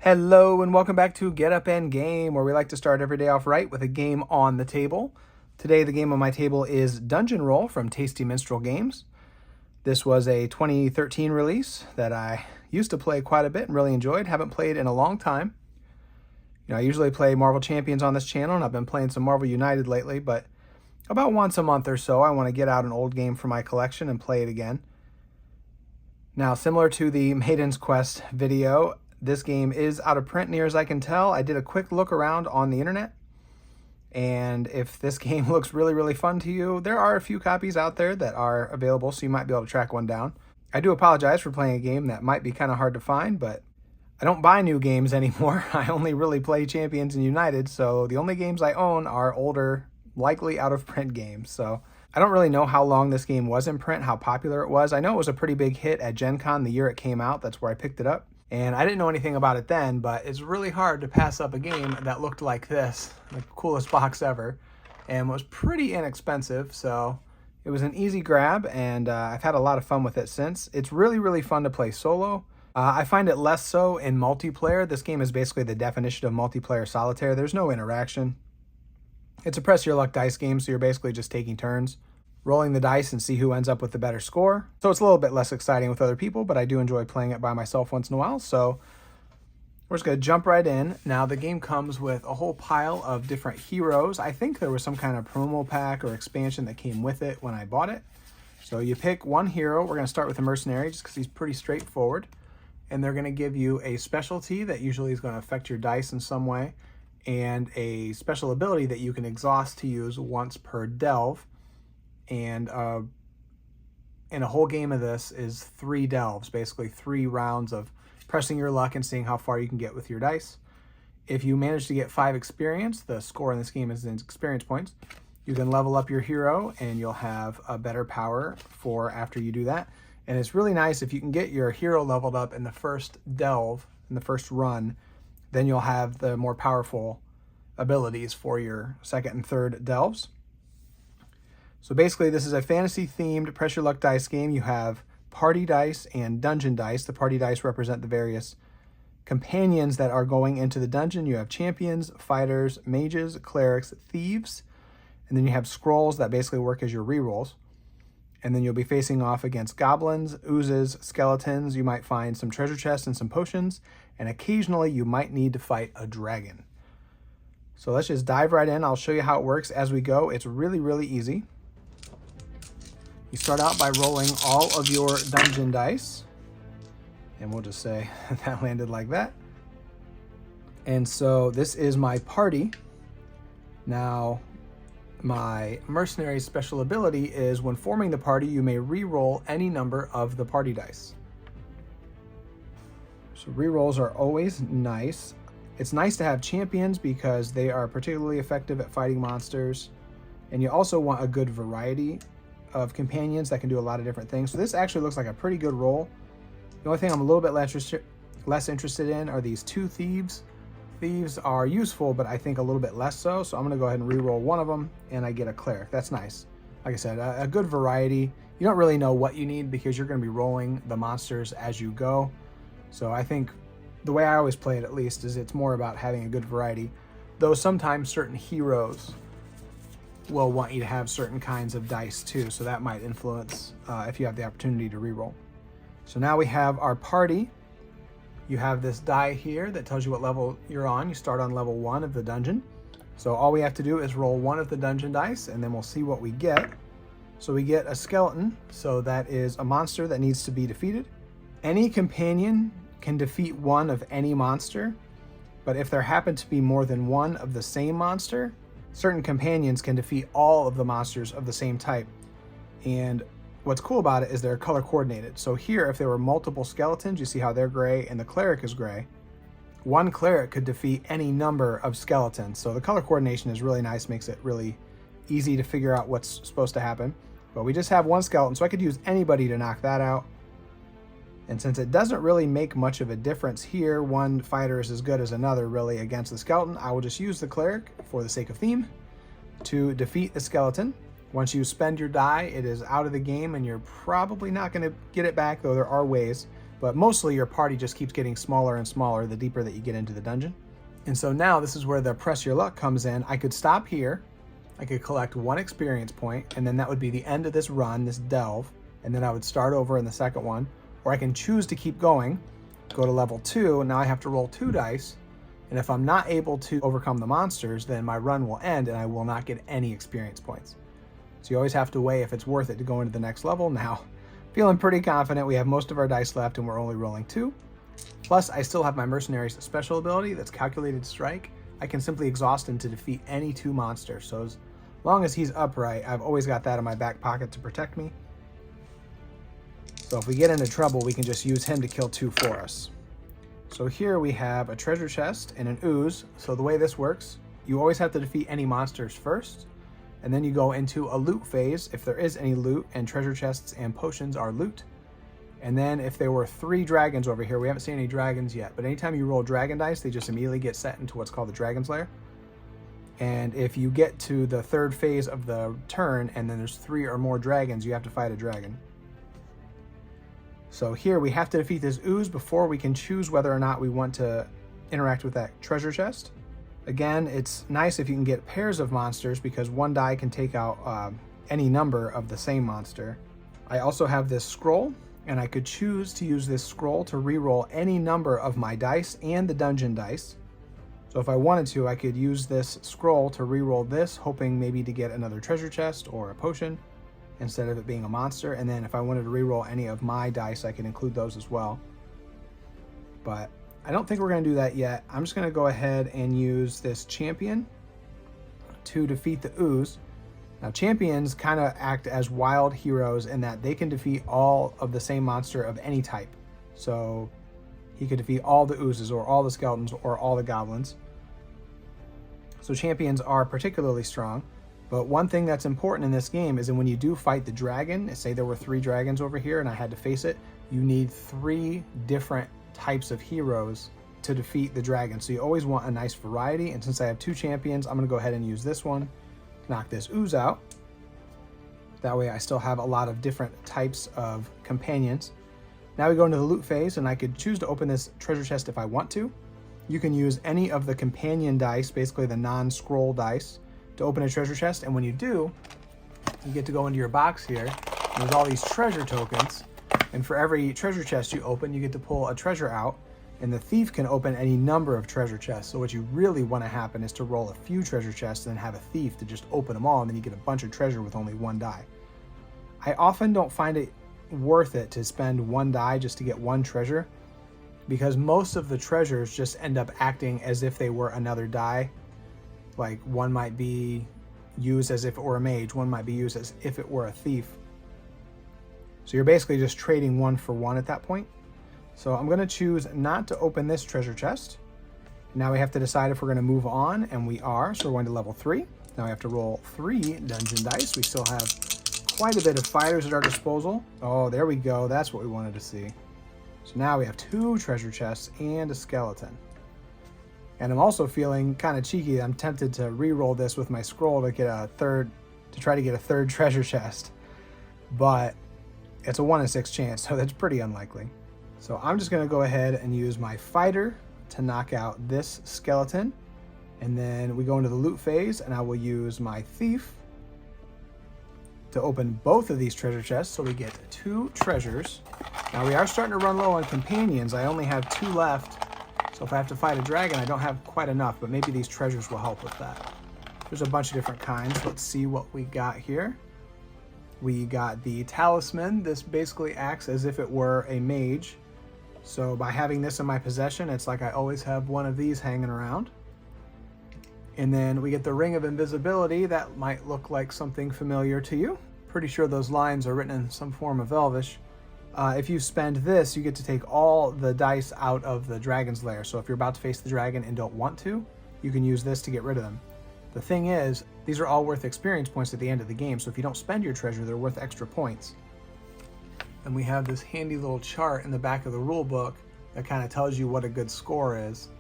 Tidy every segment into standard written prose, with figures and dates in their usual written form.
Hello and welcome back to Get Up and Game, where we like to start every day off right with a game on the table. Today the game on my table is Dungeon Roll from Tasty Minstrel Games. This was a 2013 release that I used to play quite a bit and really enjoyed. Haven't played in a long time. I usually play Marvel Champions on this channel, and I've been playing some Marvel United lately, but about once a month or so I want to get out an old game from my collection and play it again. Now, similar to the Maiden's Quest video, this game is out of print near as I can tell. I did a quick look around on the internet, and if this game looks really fun to you, there are a few copies out there that are available, so you might be able to track one down. I do apologize for playing a game that might be kind of hard to find, but I don't buy new games anymore. I only really play Champions and United, so the only games I own are older, likely out of print games. So I don't really know how long this game was in print, how popular it was. I know it was a pretty big hit at Gen Con the year it came out. That's where I picked it up. And I didn't know anything about it then, but it's really hard to pass up a game that looked like this, the coolest box ever, and was pretty inexpensive. So it was an easy grab, and I've had a lot of fun with it since. It's really fun to play solo. I find it less so in multiplayer. This game is basically the definition of multiplayer solitaire. There's no interaction. It's a press your luck dice game, so you're basically just taking turns, rolling the dice and see who ends up with the better score. So it's a little bit less exciting with other people, but I do enjoy playing it by myself once in a while. So we're just going to jump right in. Now the game comes with a whole pile of different heroes. I think there was some kind of promo pack or expansion that came with it when I bought it. So you pick one hero. We're going to start with a mercenary just because he's pretty straightforward. And they're going to give you a specialty that usually is going to affect your dice in some way, and a special ability that you can exhaust to use once per delve. And a whole game of this is 3 delves, basically 3 rounds of pressing your luck and seeing how far you can get with your dice. If you manage to get 5 experience, the score in this game is in experience points, you can level up your hero and you'll have a better power for after you do that. And it's really nice if you can get your hero leveled up in the first delve, in the first run, then you'll have the more powerful abilities for your second and third delves. So basically, this is a fantasy-themed press your luck dice game. You have party dice and dungeon dice. The party dice represent the various companions that are going into the dungeon. You have champions, fighters, mages, clerics, thieves, and then you have scrolls that basically work as your rerolls. And then you'll be facing off against goblins, oozes, skeletons. You might find some treasure chests and some potions, and occasionally you might need to fight a dragon. So let's just dive right in. I'll show you how it works as we go. It's really easy. You start out by rolling all of your dungeon dice, and we'll just say that landed like that. And so this is my party. Now, my mercenary special ability is when forming the party, you may re-roll any number of the party dice. So re-rolls are always nice. It's nice to have champions because they are particularly effective at fighting monsters, and you also want a good variety of companions that can do a lot of different things. So this actually looks like a pretty good roll. The only thing I'm a little bit less interested in are these 2 thieves. Thieves are useful, but I think a little bit less so. So I'm going to go ahead and re-roll one of them, and I get a cleric. That's nice. Like I said, a good variety. You don't really know what you need because you're going to be rolling the monsters as you go. So I think the way I always play it, at least, is it's more about having a good variety. Though sometimes certain heroes will want you to have certain kinds of dice too, so that might influence if you have the opportunity to re-roll. So now we have our party. You have this die here that tells you what level you're on. You start on level 1 of the dungeon. So all we have to do is roll 1 of the dungeon dice, and then we'll see what we get. So we get a skeleton, so that is a monster that needs to be defeated. Any companion can defeat 1 of any monster, but if there happen to be more than 1 of the same monster, certain companions can defeat all of the monsters of the same type. And what's cool about it is they're color coordinated. So here, if there were multiple skeletons, you see how they're gray and the cleric is gray. 1 cleric could defeat any number of skeletons. So the color coordination is really nice, makes it really easy to figure out what's supposed to happen. But we just have 1 skeleton, so I could use anybody to knock that out. And since it doesn't really make much of a difference here, 1 fighter is as good as another really against the skeleton, I will just use the cleric for the sake of theme to defeat the skeleton. Once you spend your die, it is out of the game and you're probably not going to get it back, though there are ways. but mostly your party just keeps getting smaller and smaller the deeper that you get into the dungeon. And so now this is where the press your luck comes in. I could stop here, I could collect 1 experience point, and then that would be the end of this run, this delve, and then I would start over in the second one. Or I can choose to keep going, go to level 2, and now I have to roll 2 dice, and if I'm not able to overcome the monsters, then my run will end and I will not get any experience points. So you always have to weigh if it's worth it to go into the next level. Now, feeling pretty confident. We have most of our dice left and we're only rolling 2. Plus, I still have my Mercenary's special ability that's Calculated Strike. I can simply exhaust him to defeat any 2 monsters. So as long as he's upright, I've always got that in my back pocket to protect me. So if we get into trouble, we can just use him to kill 2 for us. So here we have a treasure chest and an ooze. So the way this works, you always have to defeat any monsters first, and then you go into a loot phase if there is any loot, and treasure chests and potions are loot. And then if there were 3 dragons over here, we haven't seen any dragons yet, but anytime you roll dragon dice, they just immediately get set into what's called the Dragon's Lair. And if you get to the 3rd phase of the turn and then there's 3 or more dragons, you have to fight a dragon. So here we have to defeat this ooze before we can choose whether or not we want to interact with that treasure chest. Again, it's nice if you can get pairs of monsters because 1 die can take out any number of the same monster. I also have this scroll, and I could choose to use this scroll to reroll any number of my dice and the dungeon dice. So if I wanted to, I could use this scroll to reroll this, hoping maybe to get another treasure chest or a potion instead of it being a monster. And then if I wanted to reroll any of my dice, I can include those as well. But I don't think we're going to do that yet. I'm just going to go ahead and use this champion to defeat the ooze. Now, champions kind of act as wild heroes in that they can defeat all of the same monster of any type. So he could defeat all the oozes or all the skeletons or all the goblins. So champions are particularly strong. But one thing that's important in this game is that when you do fight the dragon, say there were 3 dragons over here and I had to face it, you need 3 different types of heroes to defeat the dragon. So you always want a nice variety. And since I have 2 champions, I'm going to go ahead and use this one to knock this ooze out. That way I still have a lot of different types of companions. Now we go into the loot phase, and I could choose to open this treasure chest if I want to. You can use any of the companion dice, basically the non-scroll dice, to open a treasure chest. And when you do, you get to go into your box here. There's all these treasure tokens, and for every treasure chest you open, you get to pull a treasure out, and the thief can open any number of treasure chests. So what you really want to happen is to roll a few treasure chests and then have a thief to just open them all, and then you get a bunch of treasure with only 1 die. I often don't find it worth it to spend 1 die just to get 1 treasure, because most of the treasures just end up acting as if they were another die. Like, one might be used as if it were a mage, one might be used as if it were a thief. So you're basically just trading 1 for 1 at that point. So I'm going to choose not to open this treasure chest. Now we have to decide if we're going to move on, and we are. So we're going to level 3. Now we have to roll 3 dungeon dice. We still have quite a bit of fighters at our disposal. Oh, there we go. That's what we wanted to see. So now we have 2 treasure chests and a skeleton. And I'm also feeling kind of cheeky. I'm tempted to re-roll this with my scroll to get a third, to try to get a 3rd treasure chest. But it's a 1 in 6 chance, so that's pretty unlikely. So I'm just going to go ahead and use my fighter to knock out this skeleton. And then we go into the loot phase, and I will use my thief to open both of these treasure chests, so we get 2 treasures. Now we are starting to run low on companions. I only have 2 left. So if I have to fight a dragon, I don't have quite enough, but maybe these treasures will help with that. There's a bunch of different kinds. Let's see what we got here. We got the talisman. This basically acts as if it were a mage. So by having this in my possession, it's like I always have one of these hanging around. And then we get the ring of invisibility. That might look like something familiar to you. Pretty sure those lines are written in some form of Elvish. If you spend this, you get to take all the dice out of the dragon's lair. So if you're about to face the dragon and don't want to, you can use this to get rid of them. The thing is, these are all worth experience points at the end of the game. So if you don't spend your treasure, they're worth extra points. And we have this handy little chart in the back of the rule book that kind of tells you what a good score is.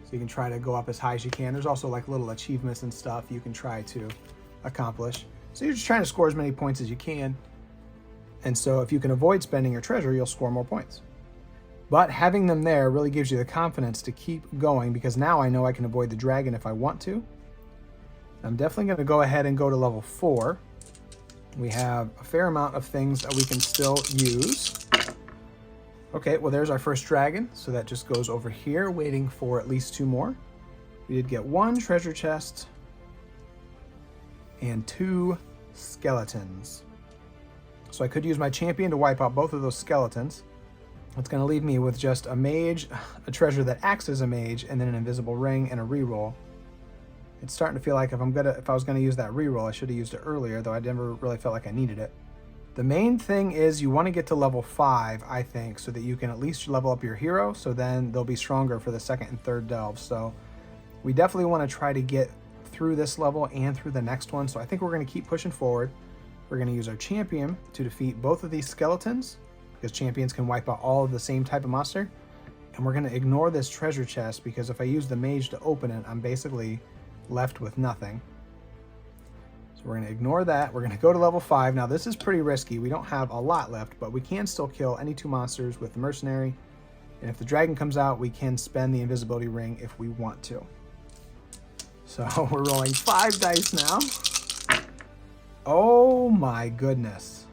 So you can try to go up as high as you can. There's also like little achievements and stuff you can try to accomplish. So you're just trying to score as many points as you can. And so if you can avoid spending your treasure, you'll score more points. But having them there really gives you the confidence to keep going, because now I know I can avoid the dragon if I want to. I'm definitely going to go ahead and go to level 4. We have a fair amount of things that we can still use. Okay, well there's our first dragon, so that just goes over here waiting for at least 2 more. We did get 1 treasure chest and 2 skeletons. So I could use my champion to wipe out both of those skeletons. It's going to leave me with just a mage, a treasure that acts as a mage, and then an invisible ring and a reroll. It's starting to feel like if I was going to use that reroll, I should have used it earlier, though I never really felt like I needed it. The main thing is you want to get to level 5, I think, so that you can at least level up your hero, so then they'll be stronger for the second and third delves. So we definitely want to try to get through this level and through the next one, so I think we're going to keep pushing forward. We're going to use our champion to defeat both of these skeletons, because champions can wipe out all of the same type of monster. And we're going to ignore this treasure chest, because if I use the mage to open it, I'm basically left with nothing. So we're going to ignore that. We're going to go to level 5. Now this is pretty risky. We don't have a lot left, but we can still kill any 2 monsters with the mercenary. And if the dragon comes out, we can spend the invisibility ring if we want to. So we're rolling 5 dice now. Oh my goodness.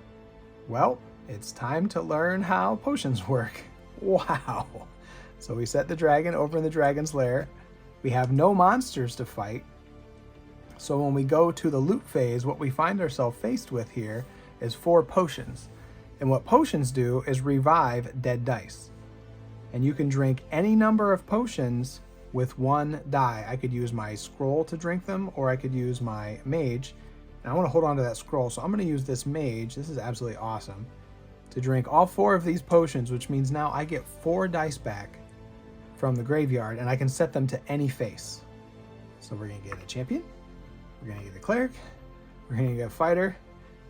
Well, it's time to learn how potions work. Wow. So we set the dragon over in the dragon's lair. We have no monsters to fight. So when we go to the loot phase, what we find ourselves faced with here is 4 potions. And what potions do is revive dead dice. And you can drink any number of potions with 1 die. I could use my scroll to drink them, or I could use my mage. And I want to hold on to that scroll, so I'm going to use this mage. This is absolutely awesome. To drink all 4 of these potions, which means now I get 4 dice back from the graveyard, and I can set them to any face. So we're going to get a champion, we're going to get a cleric, we're going to get a fighter,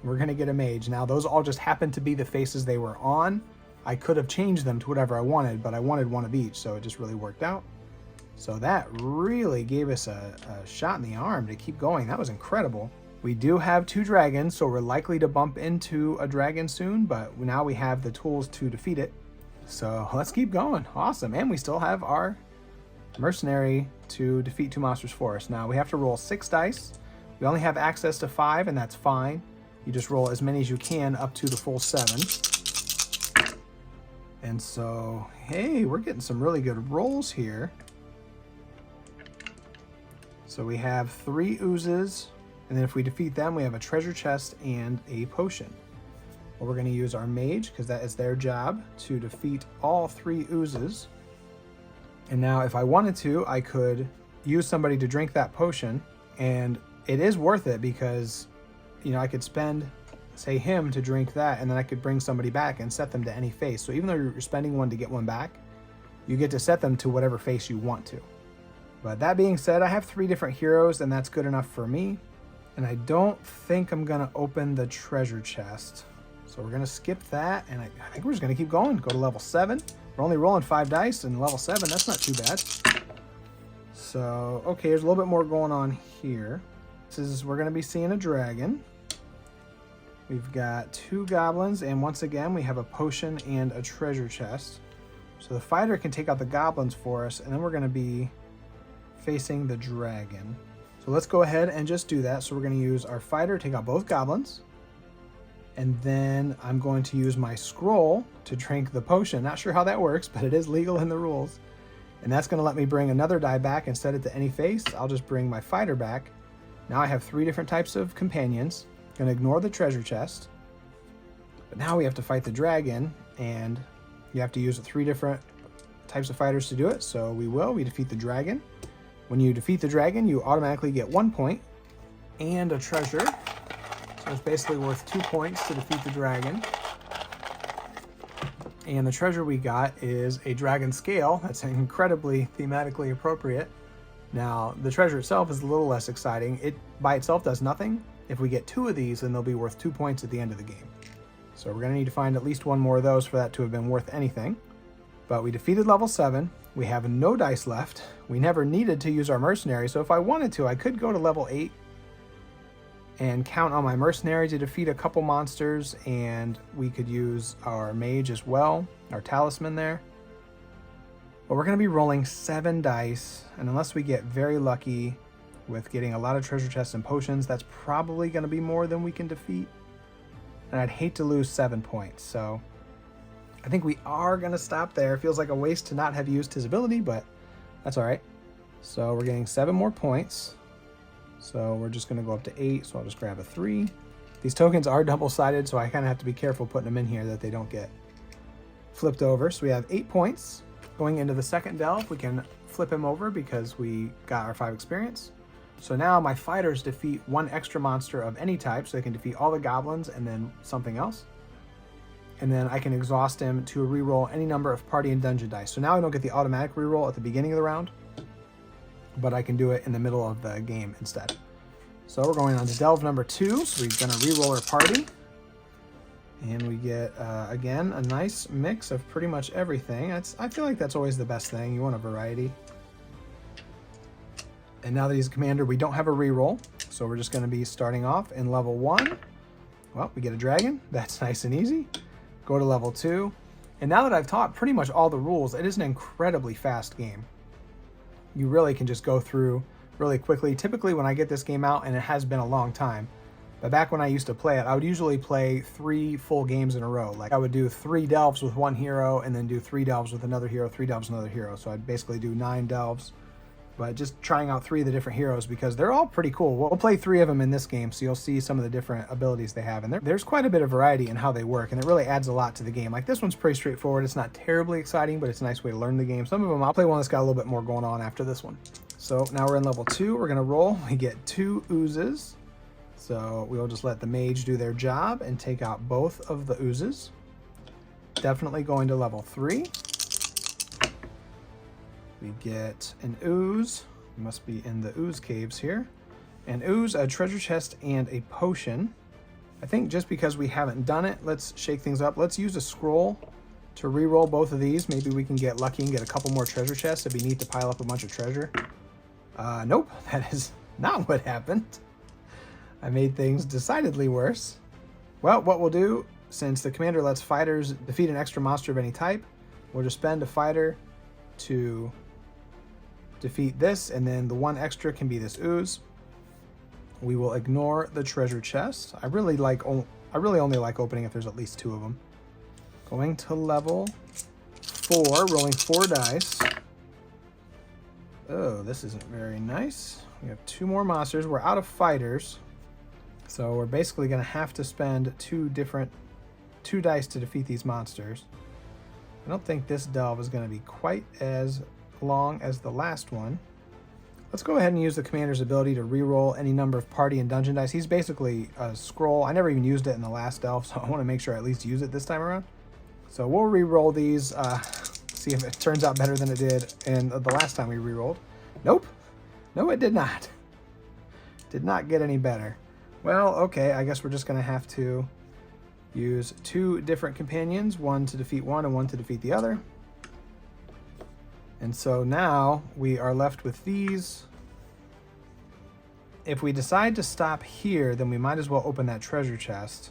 and we're going to get a mage. Now those all just happen to be the faces they were on. I could have changed them to whatever I wanted, but I wanted 1 of each, so it just really worked out. So that really gave us a shot in the arm to keep going. That was incredible. We do have 2 dragons, so we're likely to bump into a dragon soon, but now we have the tools to defeat it. So let's keep going. Awesome. And we still have our mercenary to defeat 2 monsters for us. Now we have to roll 6 dice. We only have access to 5, and that's fine. You just roll as many as you can up to the full 7. And so, hey, we're getting some really good rolls here. So we have 3 oozes. And then if we defeat them, we have a treasure chest and a potion. Well, we're going to use our mage, because that is their job, to defeat all 3 oozes. And now if I wanted to, I could use somebody to drink that potion. And it is worth it because, you know, I could spend, say, him to drink that, and then I could bring somebody back and set them to any face. So even though you're spending 1 to get 1 back, you get to set them to whatever face you want to. But that being said, I have 3 different heroes, and that's good enough for me. And I don't think I'm going to open the treasure chest. So we're going to skip that, and I think we're just going to keep going. Go to level 7. We're only rolling 5 dice, and level 7, that's not too bad. So, okay, there's a little bit more going on here. We're going to be seeing a dragon. We've got 2 goblins, and once again, we have a potion and a treasure chest. So the fighter can take out the goblins for us, and then we're going to be facing the dragon. So let's go ahead and just do that. So we're going to use our fighter to take out both goblins. And then I'm going to use my scroll to drink the potion. Not sure how that works, but it is legal in the rules. And that's going to let me bring another die back and set it to any face. I'll just bring my fighter back. Now I have 3 different types of companions. Going to ignore the treasure chest. But now we have to fight the dragon, and you have to use 3 different types of fighters to do it. So we defeat the dragon. When you defeat the dragon, you automatically get 1 point and a treasure. So it's basically worth 2 points to defeat the dragon. And the treasure we got is a dragon scale. That's incredibly thematically appropriate. Now, the treasure itself is a little less exciting. It by itself does nothing. If we get 2 of these, then they'll be worth 2 points at the end of the game. So we're going to need to find at least 1 more of those for that to have been worth anything. But we defeated level 7. We have no dice left. We never needed to use our mercenary, so if I wanted to, I could go to level 8 and count on my mercenary to defeat a couple monsters, and we could use our mage as well, our talisman there. But we're going to be rolling 7 dice, and unless we get very lucky with getting a lot of treasure chests and potions, that's probably going to be more than we can defeat. And I'd hate to lose 7 points, so I think we are going to stop there. It feels like a waste to not have used his ability, but that's all right. So we're getting 7 more points. So we're just going to go up to 8, so I'll just grab a 3. These tokens are double-sided, so I kind of have to be careful putting them in here that they don't get flipped over. So we have 8 points. Going into the second delve, we can flip him over because we got our 5 experience. So now my fighters defeat 1 extra monster of any type, so they can defeat all the goblins and then something else. And then I can exhaust him to reroll any number of party and dungeon dice. So now I don't get the automatic reroll at the beginning of the round, but I can do it in the middle of the game instead. So we're going on to delve number 2, so we're going to reroll our party. And we get, again, a nice mix of pretty much everything. I feel like that's always the best thing. You want a variety. And now that he's a commander, we don't have a reroll. So we're just going to be starting off in level 1. Well, we get a dragon. That's nice and easy. Go to level 2. And now that I've taught pretty much all the rules, it is an incredibly fast game. You really can just go through really quickly. Typically when I get this game out, and it has been a long time, but back when I used to play it, I would usually play 3 full games in a row. Like I would do 3 delves with 1 hero, and then do 3 delves with another hero, 3 delves with another hero. So I'd basically do 9 delves, but just trying out 3 of the different heroes because they're all pretty cool. We'll play 3 of them in this game, so you'll see some of the different abilities they have. And there's quite a bit of variety in how they work, and it really adds a lot to the game. Like this one's pretty straightforward. It's not terribly exciting, but it's a nice way to learn the game. Some of them, I'll play one that's got a little bit more going on after this one. So now we're in level 2. We're going to roll. We get 2 oozes. So we'll just let the mage do their job and take out both of the oozes. Definitely going to level 3. We get an ooze. We must be in the ooze caves here. An ooze, a treasure chest, and a potion. I think just because we haven't done it, let's shake things up. Let's use a scroll to reroll both of these. Maybe we can get lucky and get a couple more treasure chests. It'd be neat to pile up a bunch of treasure. Nope, that is not what happened. I made things decidedly worse. Well, what we'll do, since the commander lets fighters defeat an extra monster of any type, we'll just spend a fighter to defeat this, and then the 1 extra can be this ooze. We will ignore the treasure chest. I really only like opening if there's at least 2 of them. Going to level 4, rolling 4 dice. Oh, this isn't very nice. We have 2 more monsters. We're out of fighters. So we're basically going to have to spend 2 dice to defeat these monsters. I don't think this delve is going to be quite as long as the last one. Let's go ahead and use the commander's ability to reroll any number of party and dungeon dice. He's basically a scroll. I never even used it in the last delve, so I want to make sure I at least use it this time around. So we'll reroll these, see if it turns out better than it did in the last time we rerolled. Nope. No, it did not. Did not get any better. Well, okay, I guess we're just going to have to use 2 different companions, 1 to defeat one and 1 to defeat the other. And so now we are left with these. If we decide to stop here, then we might as well open that treasure chest.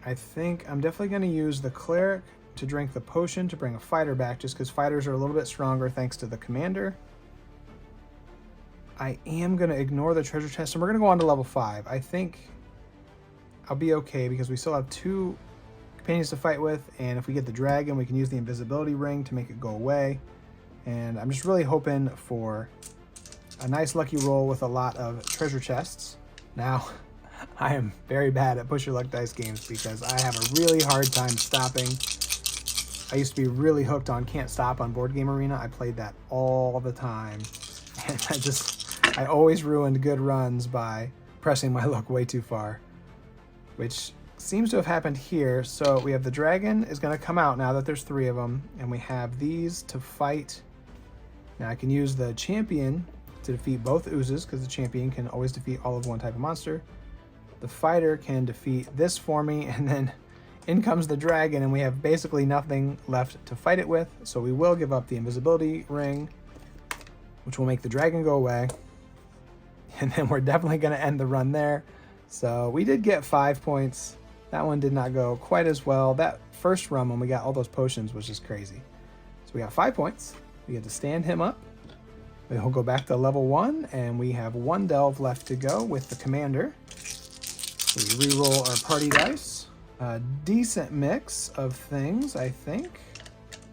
I think I'm definitely going to use the cleric to drink the potion to bring a fighter back, just because fighters are a little bit stronger thanks to the commander. I am going to ignore the treasure chest, and we're going to go on to level 5. I think I'll be okay because we still have 2 companions to fight with, and if we get the dragon, we can use the invisibility ring to make it go away. And I'm just really hoping for a nice lucky roll with a lot of treasure chests. Now, I am very bad at push your luck dice games because I have a really hard time stopping. I used to be really hooked on Can't Stop on Board Game Arena. I played that all the time. And I always ruined good runs by pressing my luck way too far, which seems to have happened here. So we have the dragon is going to come out now that there's 3 of them, and we have these to fight. Now I can use the champion to defeat both oozes because the champion can always defeat all of one type of monster. The fighter can defeat this for me, and then in comes the dragon, and we have basically nothing left to fight it with. So we will give up the invisibility ring, which will make the dragon go away. And then we're definitely going to end the run there. So we did get 5 points. That one did not go quite as well. That first run when we got all those potions was just crazy. So we got 5 points. We get to stand him up. He'll go back to level 1, and we have 1 delve left to go with the commander. We re-roll our party dice. A decent mix of things, I think.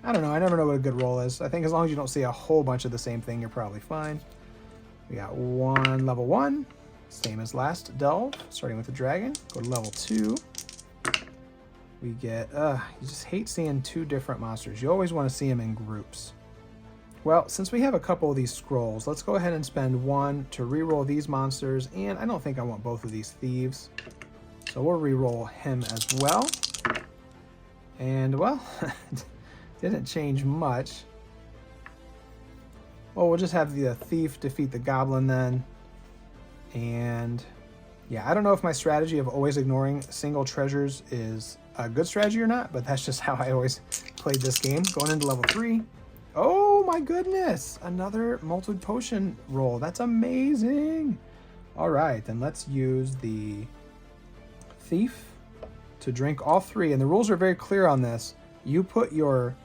I don't know. I never know what a good roll is. I think as long as you don't see a whole bunch of the same thing, you're probably fine. We got 1 level 1, same as last delve, starting with the dragon. Go to level 2. We get, you just hate seeing 2 different monsters. You always want to see them in groups. Well, since we have a couple of these scrolls, let's go ahead and spend 1 to re-roll these monsters, and I don't think I want both of these thieves. So we'll re-roll him as well. And, well, didn't change much. Well, we'll just have the thief defeat the goblin then. And, yeah, I don't know if my strategy of always ignoring single treasures is a good strategy or not, but that's just how I always played this game. Going into level 3. Oh my goodness, another malted potion roll. That's amazing. All right, then let's use the thief to drink all 3. And the rules are very clear on this. You put your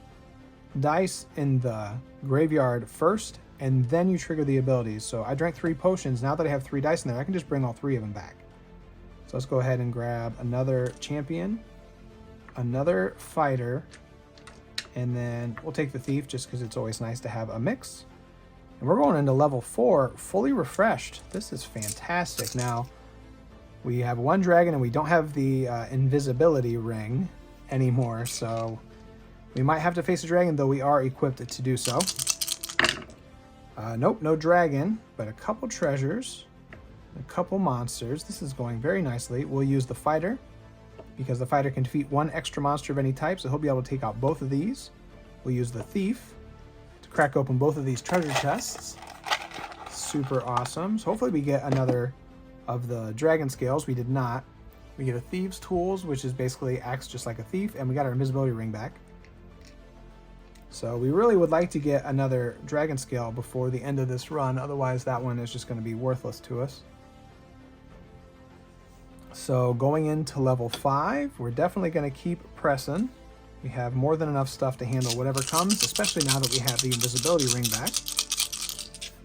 dice in the graveyard first, and then you trigger the abilities. So I drank 3 potions. Now that I have 3 dice in there, I can just bring all 3 of them back. So let's go ahead and grab another champion, another fighter, and then we'll take the thief just because it's always nice to have a mix. And we're going into level 4, fully refreshed. This is fantastic. Now, we have 1 dragon and we don't have the invisibility ring anymore. So we might have to face a dragon, though we are equipped to do so. Nope, no dragon, but a couple treasures, a couple monsters. This is going very nicely. We'll use the fighter, because the fighter can defeat 1 extra monster of any type, so he'll be able to take out both of these. We'll use the thief to crack open both of these treasure chests. Super awesome. So hopefully we get another of the dragon scales. We did not. We get a thieves tools, which is basically acts just like a thief, and we got our invisibility ring back. So we really would like to get another dragon scale before the end of this run, otherwise that one is just going to be worthless to us. So going into level 5, we're definitely going to keep pressing. We have more than enough stuff to handle whatever comes, especially now that we have the invisibility ring back.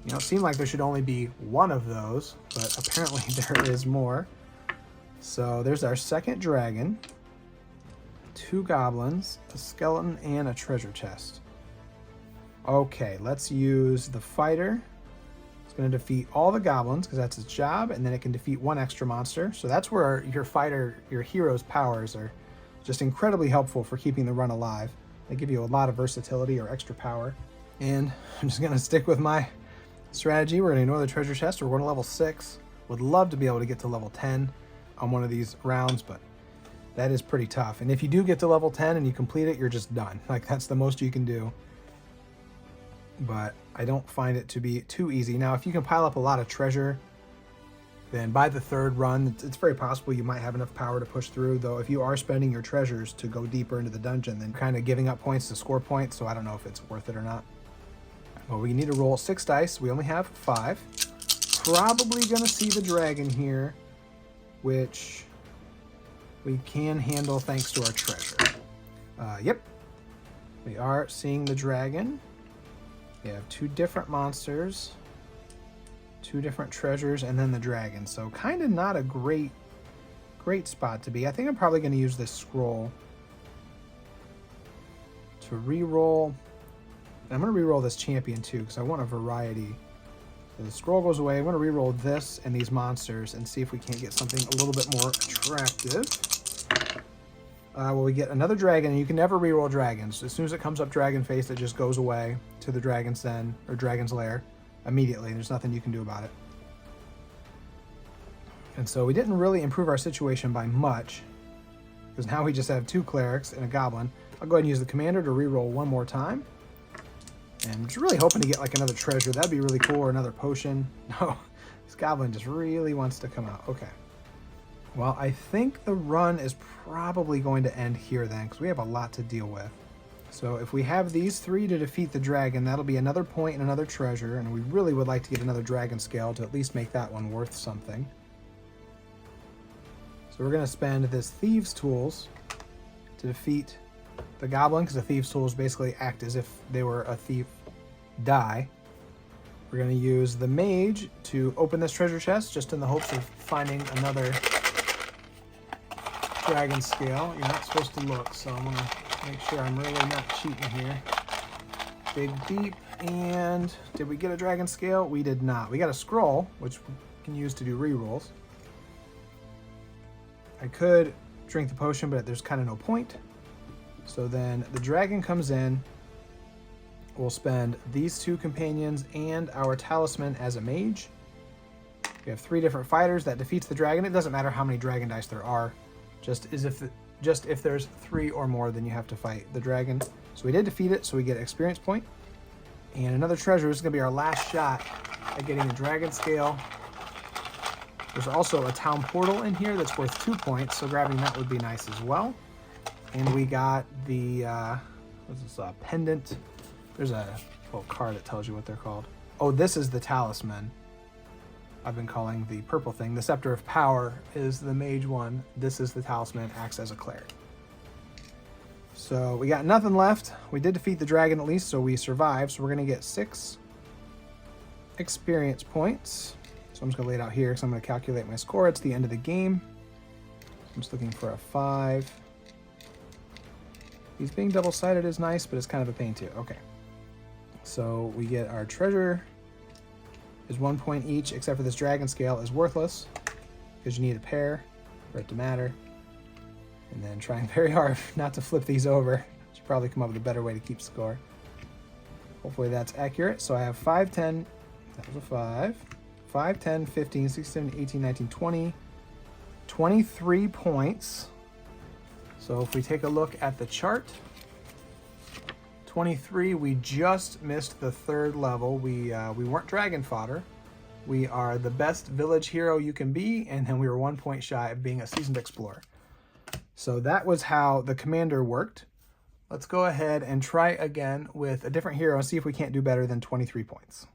You know, it seemed like there should only be 1 of those, but apparently there is more. So there's our second dragon, 2 goblins, a skeleton, and a treasure chest. Okay, let's use the fighter. It's going to defeat all the goblins because that's its job, and then it can defeat 1 extra monster. So that's where your fighter, your hero's powers are just incredibly helpful for keeping the run alive. They give you a lot of versatility or extra power. And I'm just going to stick with my strategy. We're going to ignore the treasure chest. We're going to level 6. Would love to be able to get to level 10 on one of these rounds, but that is pretty tough. And if you do get to level 10 and you complete it, you're just done. Like, that's the most you can do. But I don't find it to be too easy. Now, if you can pile up a lot of treasure, then by the 3rd run, it's very possible you might have enough power to push through. Though if you are spending your treasures to go deeper into the dungeon, then kind of giving up points to score points, so I don't know if it's worth it or not. Well, we need to roll 6 dice. We only have 5. Probably going to see the dragon here, which we can handle thanks to our treasure. Yep, we are seeing the dragon. We have 2 different monsters, 2 different treasures, and then the dragon. So kind of not a great spot to be. I think I'm probably going to use this scroll to re-roll. I'm going to re-roll this champion too because I want a variety. So the scroll goes away. I'm going to re-roll this and these monsters and see if we can't get something a little bit more attractive. Well, we get another dragon, and you can never re-roll dragons. As soon as it comes up dragon face, it just goes away to the dragon's den, or dragon's lair, immediately. There's nothing you can do about it. And so we didn't really improve our situation by much, because now we just have 2 clerics and a goblin. I'll go ahead and use the commander to re-roll 1 more time. And I'm just really hoping to get like another treasure. That'd be really cool, or another potion. No, this goblin just really wants to come out. Okay. Well, I think the run is probably going to end here then, because we have a lot to deal with. So if we have these 3 to defeat the dragon, that'll be another point and another treasure, and we really would like to get another dragon scale to at least make that one worth something. So we're going to spend this thieves tools to defeat the goblin, because the thieves' tools basically act as if they were a thief die. We're going to use the mage to open this treasure chest, just in the hopes of finding another dragon scale. You're not supposed to look, so I'm going to make sure I'm really not cheating here. Big beep, and did we get a dragon scale? We did not. We got a scroll, which we can use to do rerolls. I could drink the potion, but there's kind of no point. So then the dragon comes in. We'll spend these 2 companions and our talisman as a mage. We have 3 different fighters. That defeats the dragon. It doesn't matter how many dragon dice there are. Just if there's 3 or more, then you have to fight the dragon. So we did defeat it, so we get an experience point. And another treasure. This is going to be our last shot at getting a dragon scale. There's also a town portal in here that's worth 2 points, so grabbing that would be nice as well. And we got the, what's this, pendant. There's a little card that tells you what they're called. Oh, this is the talisman. I've been calling the purple thing. The Scepter of Power is the mage one. This is the talisman, acts as a cleric. So we got nothing left. We did defeat the dragon at least, so we survived. So we're going to get 6 experience points. So I'm just going to lay it out here because I'm going to calculate my score. It's the end of the game. I'm just looking for a 5. These being double-sided is nice, but it's kind of a pain too. Okay. So we get our treasure is 1 point each, except for this dragon scale is worthless because you need a pair for it to matter. And then trying very hard not to flip these over. Should probably come up with a better way to keep score. Hopefully that's accurate. So I have 5, 10, that was a 5, 5, 10, 15, 16, 18, 19, 20, 23 points. So if we take a look at the chart, 23, we just missed the 3rd level. We weren't dragon fodder. We are the best village hero you can be, and then we were 1 point shy of being a seasoned explorer. So that was how the commander worked. Let's go ahead and try again with a different hero and see if we can't do better than 23 points.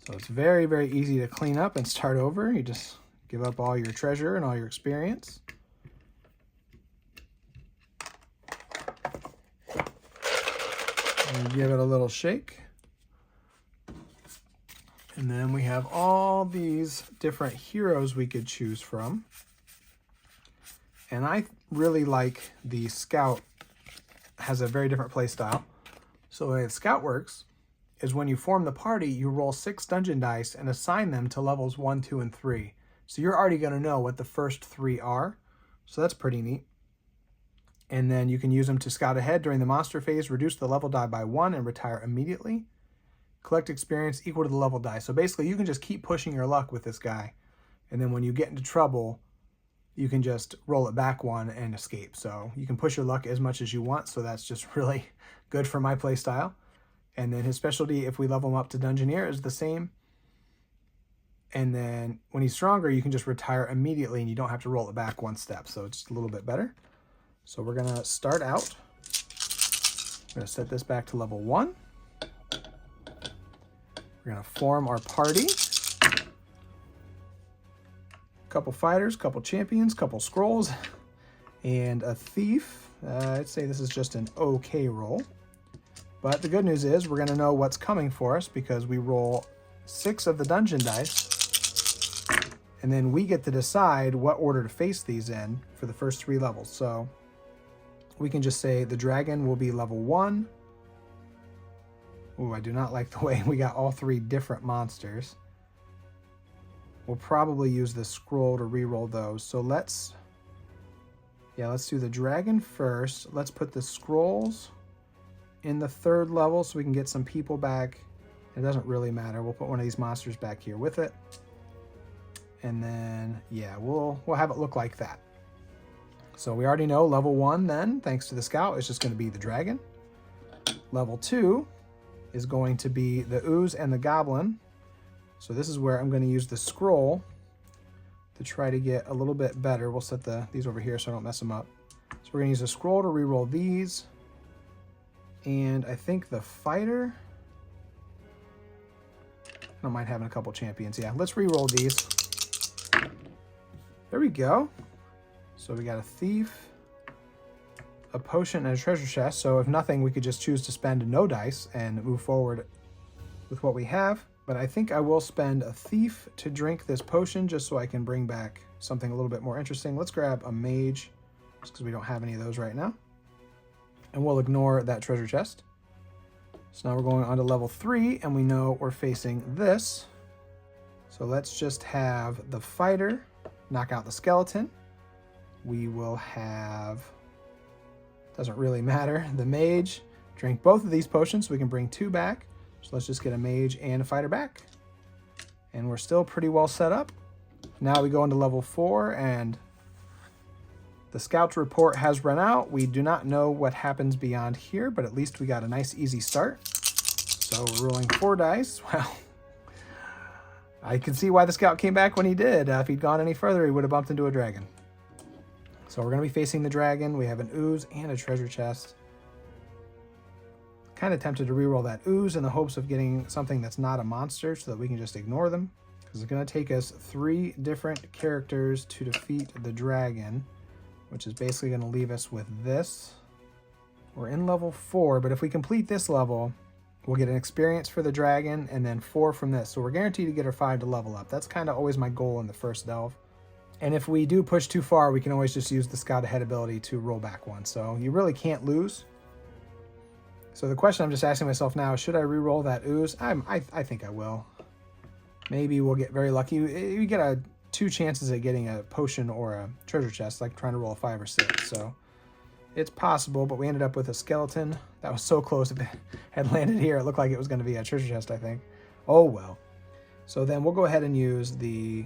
So it's very, very easy to clean up and start over. You just give up all your treasure and all your experience. And give it a little shake. And then we have all these different heroes we could choose from. And I really like the Scout. Has a very different play style. So the way the Scout works is when you form the party, you roll 6 dungeon dice and assign them to levels 1, 2, and 3. So you're already going to know what the first 3 are. So that's pretty neat. And then you can use them to scout ahead during the monster phase, reduce the level die by 1, and retire immediately. Collect experience equal to the level die. So basically, you can just keep pushing your luck with this guy. And then when you get into trouble, you can just roll it back 1 and escape. So you can push your luck as much as you want. So that's just really good for my play style. And then his specialty, if we level him up to Dungeoneer, is the same. And then when he's stronger, you can just retire immediately and you don't have to roll it back 1 step. So it's a little bit better. So we're going to start out. I'm going to set this back to level 1. We're going to form our party. Couple fighters, couple champions, couple scrolls, and a thief. I'd say this is just an okay roll. But the good news is we're going to know what's coming for us because we roll 6 of the dungeon dice. And then we get to decide what order to face these in for the first 3 levels. So we can just say the dragon will be level 1. Ooh, I do not like the way we got all 3 different monsters. We'll probably use the scroll to reroll those. So let's do the dragon first. Let's put the scrolls in the 3rd level so we can get some people back. It doesn't really matter. We'll put one of these monsters back here with it. And then, yeah, we'll have it look like that. So we already know level 1 then, thanks to the scout, is just going to be the dragon. Level 2 is going to be the ooze and the goblin. So this is where I'm going to use the scroll to try to get a little bit better. We'll set these over here so I don't mess them up. So we're going to use a scroll to reroll these. And I think the fighter, I don't mind having a couple champions. Yeah, let's reroll these. There we go. So we got a thief a potion and a treasure chest, so if nothing, we could just choose to spend no dice and move forward with what we have. But I think I will spend a thief to drink this potion just so I can bring back something a little bit more interesting. Let's grab a mage, just because we don't have any of those right now. And we'll ignore that treasure chest. So now we're going on to level 3, and we know we're facing this. So let's just have the fighter knock out the skeleton. We will have, doesn't really matter, the mage drink both of these potions so we can bring 2 back. So let's just get a mage and a fighter back. And we're still pretty well set up. Now we go into level 4, and the scout's report has run out. We do not know what happens beyond here, but at least we got a nice easy start. So we're rolling 4 dice. Well, I can see why the scout came back when he did. If he'd gone any further, he would have bumped into a dragon. So we're going to be facing the dragon. We have an ooze and a treasure chest. Kind of tempted to reroll that ooze in the hopes of getting something that's not a monster so that we can just ignore them. Because it's going to take us 3 different characters to defeat the dragon, which is basically going to leave us with this. We're in level 4, but if we complete this level, we'll get an experience for the dragon and then 4 from this. So we're guaranteed to get our 5 to level up. That's kind of always my goal in the first delve. And if we do push too far, we can always just use the scout ahead ability to roll back 1. So you really can't lose. So the question I'm just asking myself now is, should I re-roll that ooze? I think I will. Maybe we'll get very lucky. You get 2 chances at getting a potion or a treasure chest, like trying to roll a 5 or 6. So it's possible, but we ended up with a skeleton. That was so close. If it had landed here, it looked like it was going to be a treasure chest, I think. Oh, well. So then we'll go ahead and use the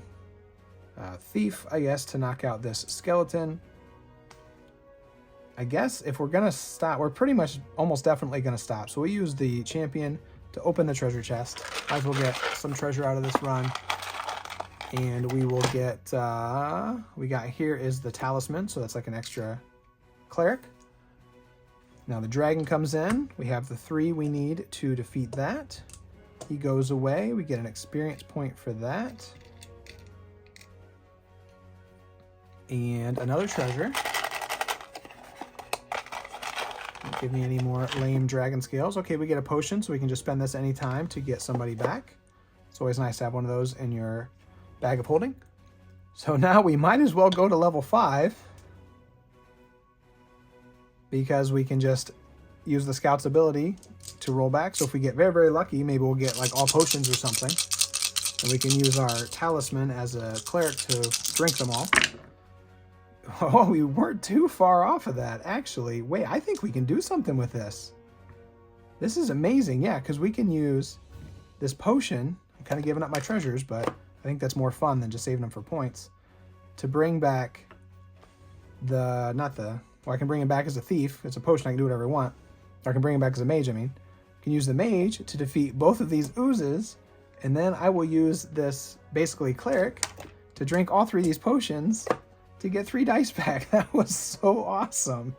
thief, I guess, to knock out this skeleton. I guess if we're going to stop, we're pretty much almost definitely going to stop. So we use the champion to open the treasure chest. Might as well get some treasure out of this run. And we will get, we got here is the talisman. So that's like an extra cleric. Now the dragon comes in. We have the 3 we need to defeat that. He goes away. We get an experience point for that. And another treasure. Don't give me any more lame dragon scales. Okay, we get a potion, so we can just spend this anytime to get somebody back. It's always nice to have one of those in your bag of holding. So now we might as well go to level 5, because we can just use the scout's ability to roll back. So if we get very, very lucky, maybe we'll get like all potions or something. And we can use our talisman as a cleric to drink them all. Oh, we weren't too far off of that, actually. Wait, I think we can do something with this. This is amazing, yeah, because we can use this potion. I'm kind of giving up my treasures, but I think that's more fun than just saving them for points. To bring back the, well, I can bring him back as a thief. It's a potion, I can do whatever I want. Or I can bring him back as a mage, I mean. I can use the mage to defeat both of these oozes, and then I will use this, basically, cleric to drink all 3 of these potions to get 3 dice back. That was so awesome.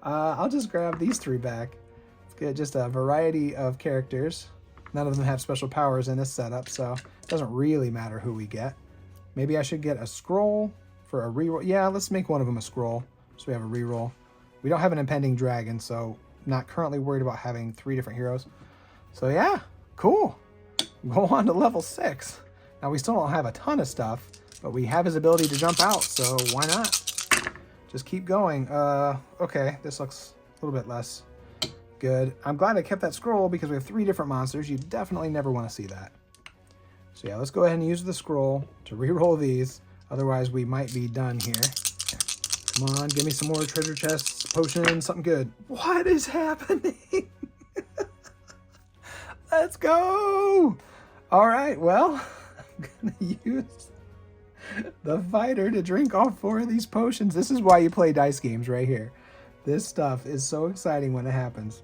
I'll just grab these 3 back. Let's get just a variety of characters. None of them have special powers in this setup, so it doesn't really matter who we get. Maybe I should get a scroll for a reroll. Yeah, let's make one of them a scroll, so we have a reroll. We don't have an impending dragon, so not currently worried about having 3 different heroes. So yeah, cool. Go on to level 6. Now we still don't have a ton of stuff, but we have his ability to jump out, so why not? Just keep going. Okay, this looks a little bit less good. I'm glad I kept that scroll because we have 3 different monsters. You definitely never want to see that. So yeah, let's go ahead and use the scroll to re-roll these. Otherwise, we might be done here. Come on, give me some more treasure chests, potions, something good. What is happening? Let's go! All right, well, I'm going to use the fighter to drink all 4 of these potions. This is why you play dice games right here. This stuff is so exciting when it happens.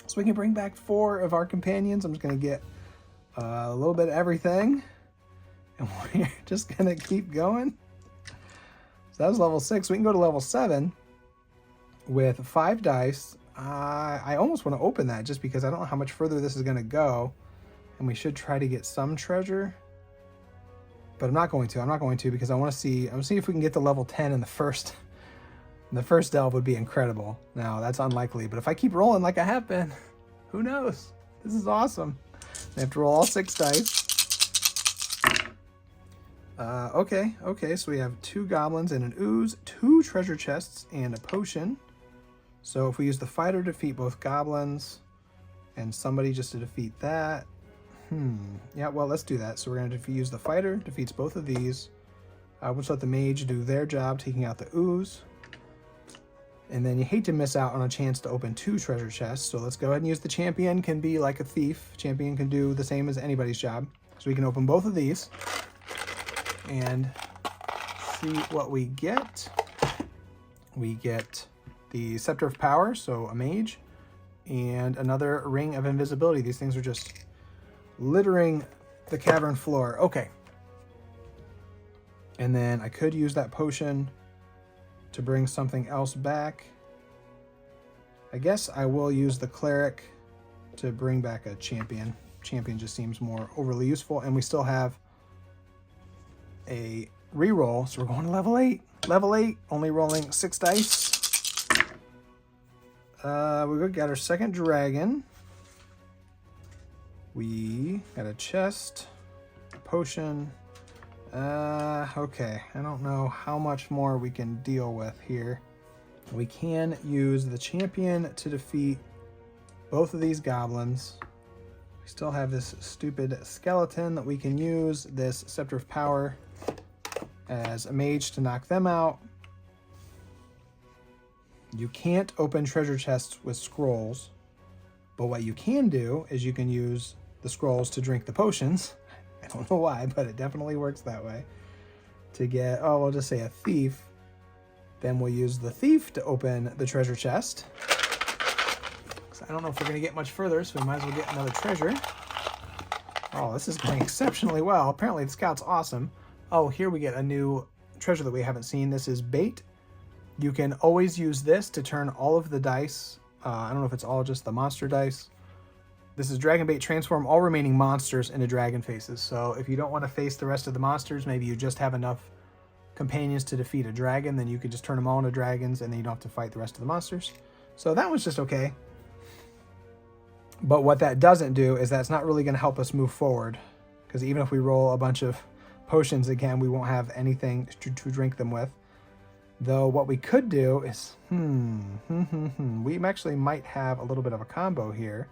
So we can bring back 4 of our companions. I'm just going to get a little bit of everything. And we're just going to keep going. So that was level 6. We can go to level 7 with 5 dice. I almost want to open that just because I don't know how much further this is going to go. And we should try to get some treasure. But I'm not going to. I'm not going to because I want to see. I'm going to see if we can get to level 10 in the first The first delve would be incredible. Now, that's unlikely, but if I keep rolling like I have been, who knows? This is awesome. I have to roll all 6 dice. Okay, so we have 2 goblins and an ooze, 2 treasure chests, and a potion. So if we use the fighter to defeat both goblins, and somebody just to defeat that. Yeah, well, let's do that. So we're going to use the fighter, defeats both of these. We'll just let the mage do their job, taking out the ooze. And then you hate to miss out on a chance to open 2 treasure chests. So let's go ahead and use the champion. Can be like a thief. Champion can do the same as anybody's job. So we can open both of these and see what we get. We get the Scepter of Power, so a mage, and another Ring of Invisibility. These things are just littering the cavern floor. Okay. And then I could use that potion to bring something else back. I guess I will use the cleric to bring back a champion. Champion just seems more overly useful, and we still have a reroll, so we're going to level 8. Level 8, only rolling 6 dice. We got our second dragon. We got a chest, a potion. Okay, I don't know how much more we can deal with here. We can use the champion to defeat both of these goblins. We still have this stupid skeleton that we can use this Scepter of Power as a mage to knock them out. You can't open treasure chests with scrolls, but what you can do is you can use the scrolls to drink the potions. I don't know why, but it definitely works that way. To get, oh, we'll just say a thief. Then we'll use the thief to open the treasure chest. So I don't know if we're going to get much further, so we might as well get another treasure. Oh, this is going exceptionally well. Apparently the scout's awesome. Oh, here we get a new treasure that we haven't seen. This is bait. You can always use this to turn all of the dice. I don't know if it's all just the monster dice. This is Dragon Bait, transform all remaining monsters into dragon faces. So if you don't want to face the rest of the monsters, maybe you just have enough companions to defeat a dragon, then you can just turn them all into dragons and then you don't have to fight the rest of the monsters. So that one's just okay. But what that doesn't do is that's not really going to help us move forward. Because even if we roll a bunch of potions again, we won't have anything to drink them with. Though what we could do is, we actually might have a little bit of a combo here.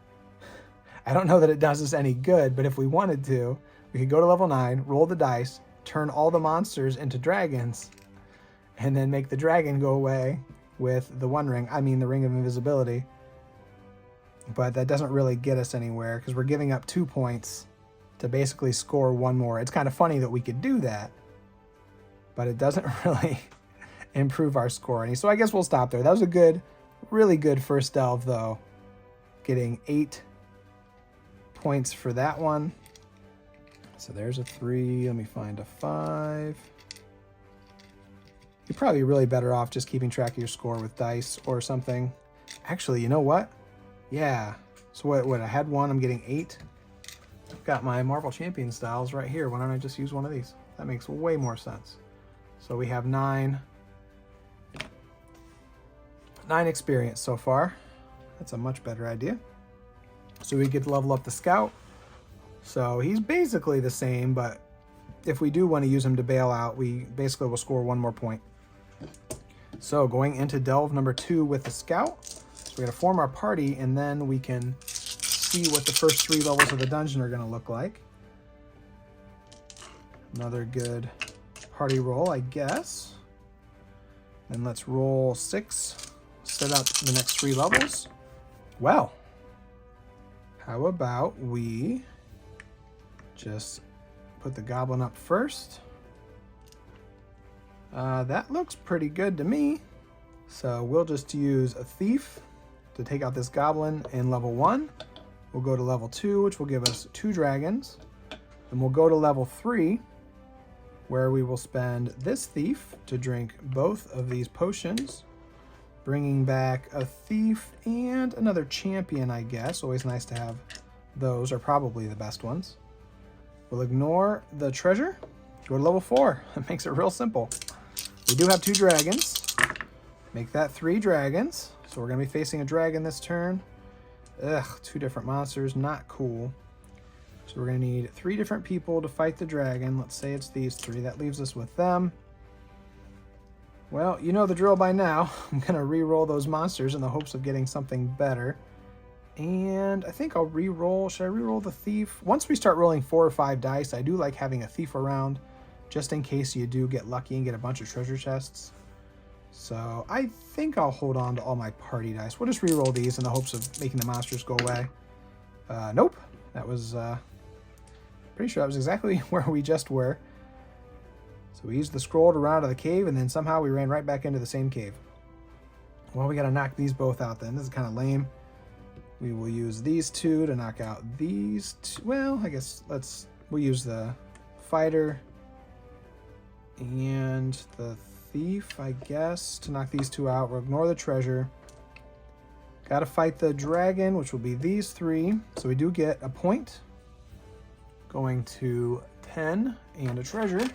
I don't know that it does us any good, but if we wanted to, we could go to level 9, roll the dice, turn all the monsters into dragons, and then make the dragon go away with the one ring. I mean, the Ring of Invisibility. But that doesn't really get us anywhere because we're giving up 2 points to basically score 1 more. It's kind of funny that we could do that, but it doesn't really improve our score any. So I guess we'll stop there. That was a good, really good first delve though. Getting 8 points for that one. So there's a 3. Let me find a 5. You're probably really better off just keeping track of your score with dice or something. Actually, you know what? Yeah. So what I had 1, I'm getting 8. I've got my Marvel Champion styles right here. Why don't I just use one of these? That makes way more sense. So we have 9 experience so far. That's a much better idea. So we get to level up the scout. So he's basically the same, but if we do want to use him to bail out, we basically will score 1 more point. So going into delve number 2 with the scout. So we're going to form our party, and then we can see what the first 3 levels of the dungeon are going to look like. Another good party roll, I guess. Then let's roll 6. Set up the next 3 levels. Well, how about we just put the goblin up first? That looks pretty good to me. So we'll just use a thief to take out this goblin in level 1. We'll go to level 2, which will give us 2 dragons. And we'll go to level 3, where we will spend this thief to drink both of these potions, bringing back a thief and another champion, I guess. Always nice to have those, are probably the best ones. We'll ignore the treasure, go to level 4. It makes it real simple. We do have 2 dragons. Make that 3 dragons. So we're going to be facing a dragon this turn. Ugh, 2 different monsters. Not cool. So we're going to need 3 different people to fight the dragon. Let's say it's these 3. That leaves us with them. Well, you know the drill by now. I'm going to re-roll those monsters in the hopes of getting something better. And I think I'll re-roll. Should I re-roll the thief? Once we start rolling 4 or 5 dice, I do like having a thief around just in case you do get lucky and get a bunch of treasure chests. So I think I'll hold on to all my party dice. We'll just re-roll these in the hopes of making the monsters go away. Nope. That was... pretty sure that was exactly where we just were. So we used the scroll to run out of the cave, and then somehow we ran right back into the same cave. Well, we got to knock these both out then. This is kind of lame. We will use these 2 to knock out these 2. Well, I guess we'll use the fighter and the thief, I guess, to knock these 2 out. We'll ignore the treasure. Got to fight the dragon, which will be these 3. So we do get a point. Going to 10 and a treasure,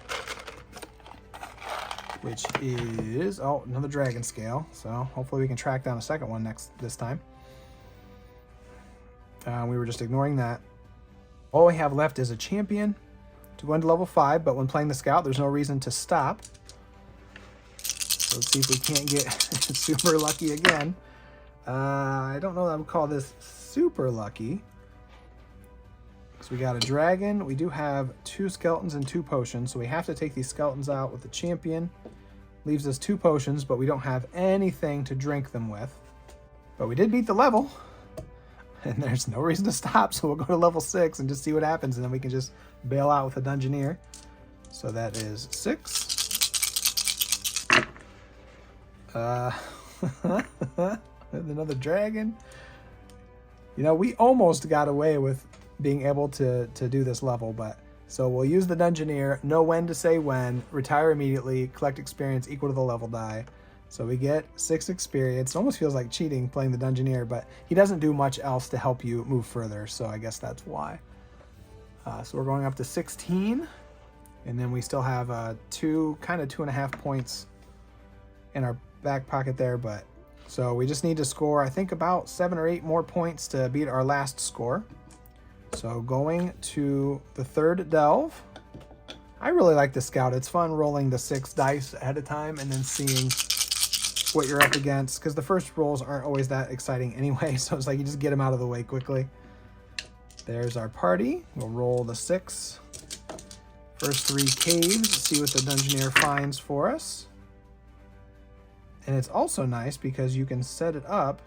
which is, oh, another dragon scale. So hopefully we can track down a second one this time. We were just ignoring that. All we have left is a champion to go into level 5, but when playing the scout, there's no reason to stop. So let's see if we can't get super lucky again. I don't know that I would call this super lucky. So we got a dragon. We do have 2 skeletons and 2 potions, so we have to take these skeletons out with the champion. Leaves us 2 potions, but we don't have anything to drink them with. But we did beat the level, and there's no reason to stop, so we'll go to level 6 and just see what happens, and then we can just bail out with a Dungeoneer. So that is 6. Another dragon. You know, we almost got away with being able to do this level, but so we'll use the Dungeoneer, know when to say when, retire immediately, collect experience equal to the level die. So we get 6 experience. It almost feels like cheating playing the Dungeoneer, but he doesn't do much else to help you move further, so I guess that's why. So we're going up to 16, and then we still have kind of 2.5 points in our back pocket there, but so we just need to score, I think, about 7 or 8 more points to beat our last score. So going to the 3rd delve. I really like the scout. It's fun rolling the 6 dice ahead of time and then seeing what you're up against, because the first rolls aren't always that exciting anyway, so it's like you just get them out of the way quickly. There's our party. We'll roll the 6. First 3 caves, see what the Dungeoneer finds for us. And it's also nice because you can set it up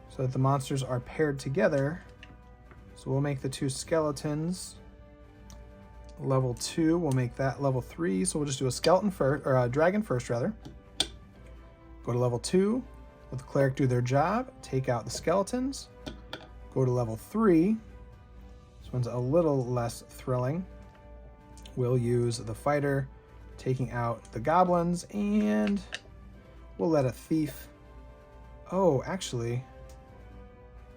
so that the monsters are paired together. So we'll make the 2 skeletons level 2. We'll make that level 3. So we'll just do a skeleton first, or a dragon first rather. Go to level 2. Let the cleric do their job. Take out the skeletons. Go to level 3. This one's a little less thrilling. We'll use the fighter, taking out the goblins, and we'll let a thief. Oh, actually,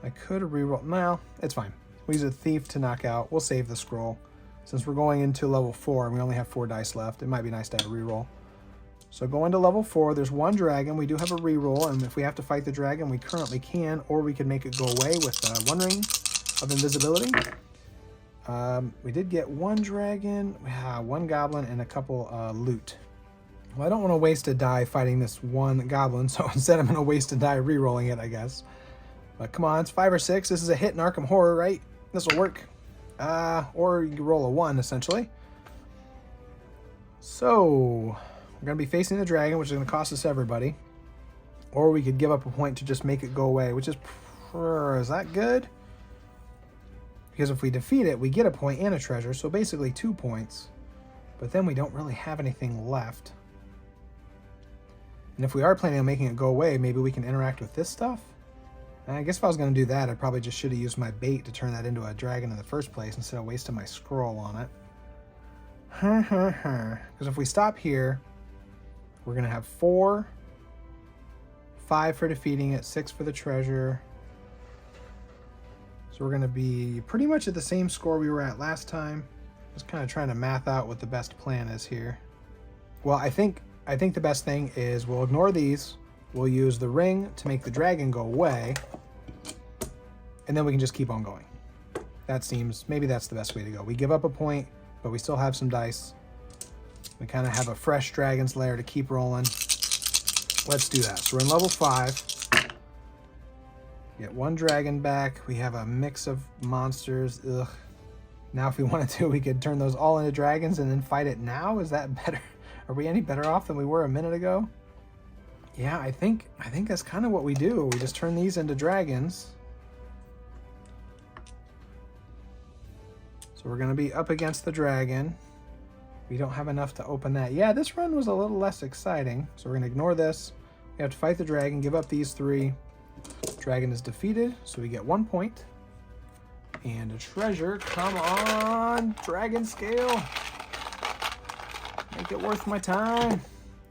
I could reroll. No, it's fine. We'll use a thief to knock out. We'll save the scroll. Since we're going into level 4 and we only have 4 dice left, it might be nice to have a reroll. So going to level 4, there's 1 dragon. We do have a reroll, and if we have to fight the dragon, we currently can, or we could make it go away with 1 ring of invisibility. We did get 1 dragon, 1 goblin, and a couple loot. Well, I don't want to waste a die fighting this 1 goblin, so instead I'm going to waste a die re-rolling it, I guess. But come on, it's 5 or 6. This is a hit in Arkham Horror, right? This will work. Or you can roll a 1, essentially. So, we're going to be facing the dragon, which is going to cost us everybody. Or we could give up a point to just make it go away, which is that good? Because if we defeat it, we get a point and a treasure, so basically 2 points. But then we don't really have anything left. And if we are planning on making it go away, maybe we can interact with this stuff? I guess if I was going to do that, I probably just should have used my bait to turn that into a dragon in the first place instead of wasting my scroll on it. Because if we stop here, we're going to have 4, 5 for defeating it, 6 for the treasure. So we're going to be pretty much at the same score we were at last time. Just kind of trying to math out what the best plan is here. Well, I think I think the best thing is we'll ignore these. We'll use the ring to make the dragon go away. And then we can just keep on going. That seems, maybe that's the best way to go. We give up a point, but we still have some dice. We kind of have a fresh dragon's lair to keep rolling. Let's do that. So we're in level 5. Get one dragon back. We have a mix of monsters. Ugh. Now if we wanted to, we could turn those all into dragons and then fight it now. Is that better? Are we any better off than we were a minute ago? Yeah, I think that's kind of what we do. We just turn these into dragons. So we're going to be up against the dragon. We don't have enough to open that. Yeah, this run was a little less exciting. So we're going to ignore this. We have to fight the dragon, give up these 3. Dragon is defeated, so we get 1 point. And a treasure. Come on, dragon scale. Make it worth my time.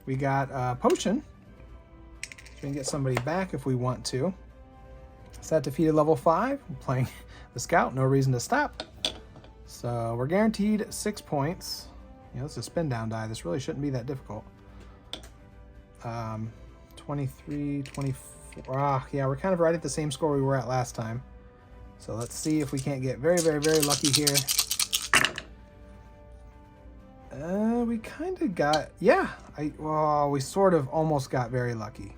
We got a potion. We can get somebody back if we want to. So that defeated level 5. I'm playing the scout, no reason to stop. So we're guaranteed 6 points. You know, it's a spin down die. This really shouldn't be that difficult. 23, 24. Yeah, we're kind of right at the same score we were at last time. So let's see if we can't get very, very, very lucky here. We kind of got, yeah. Well, we sort of almost got very lucky.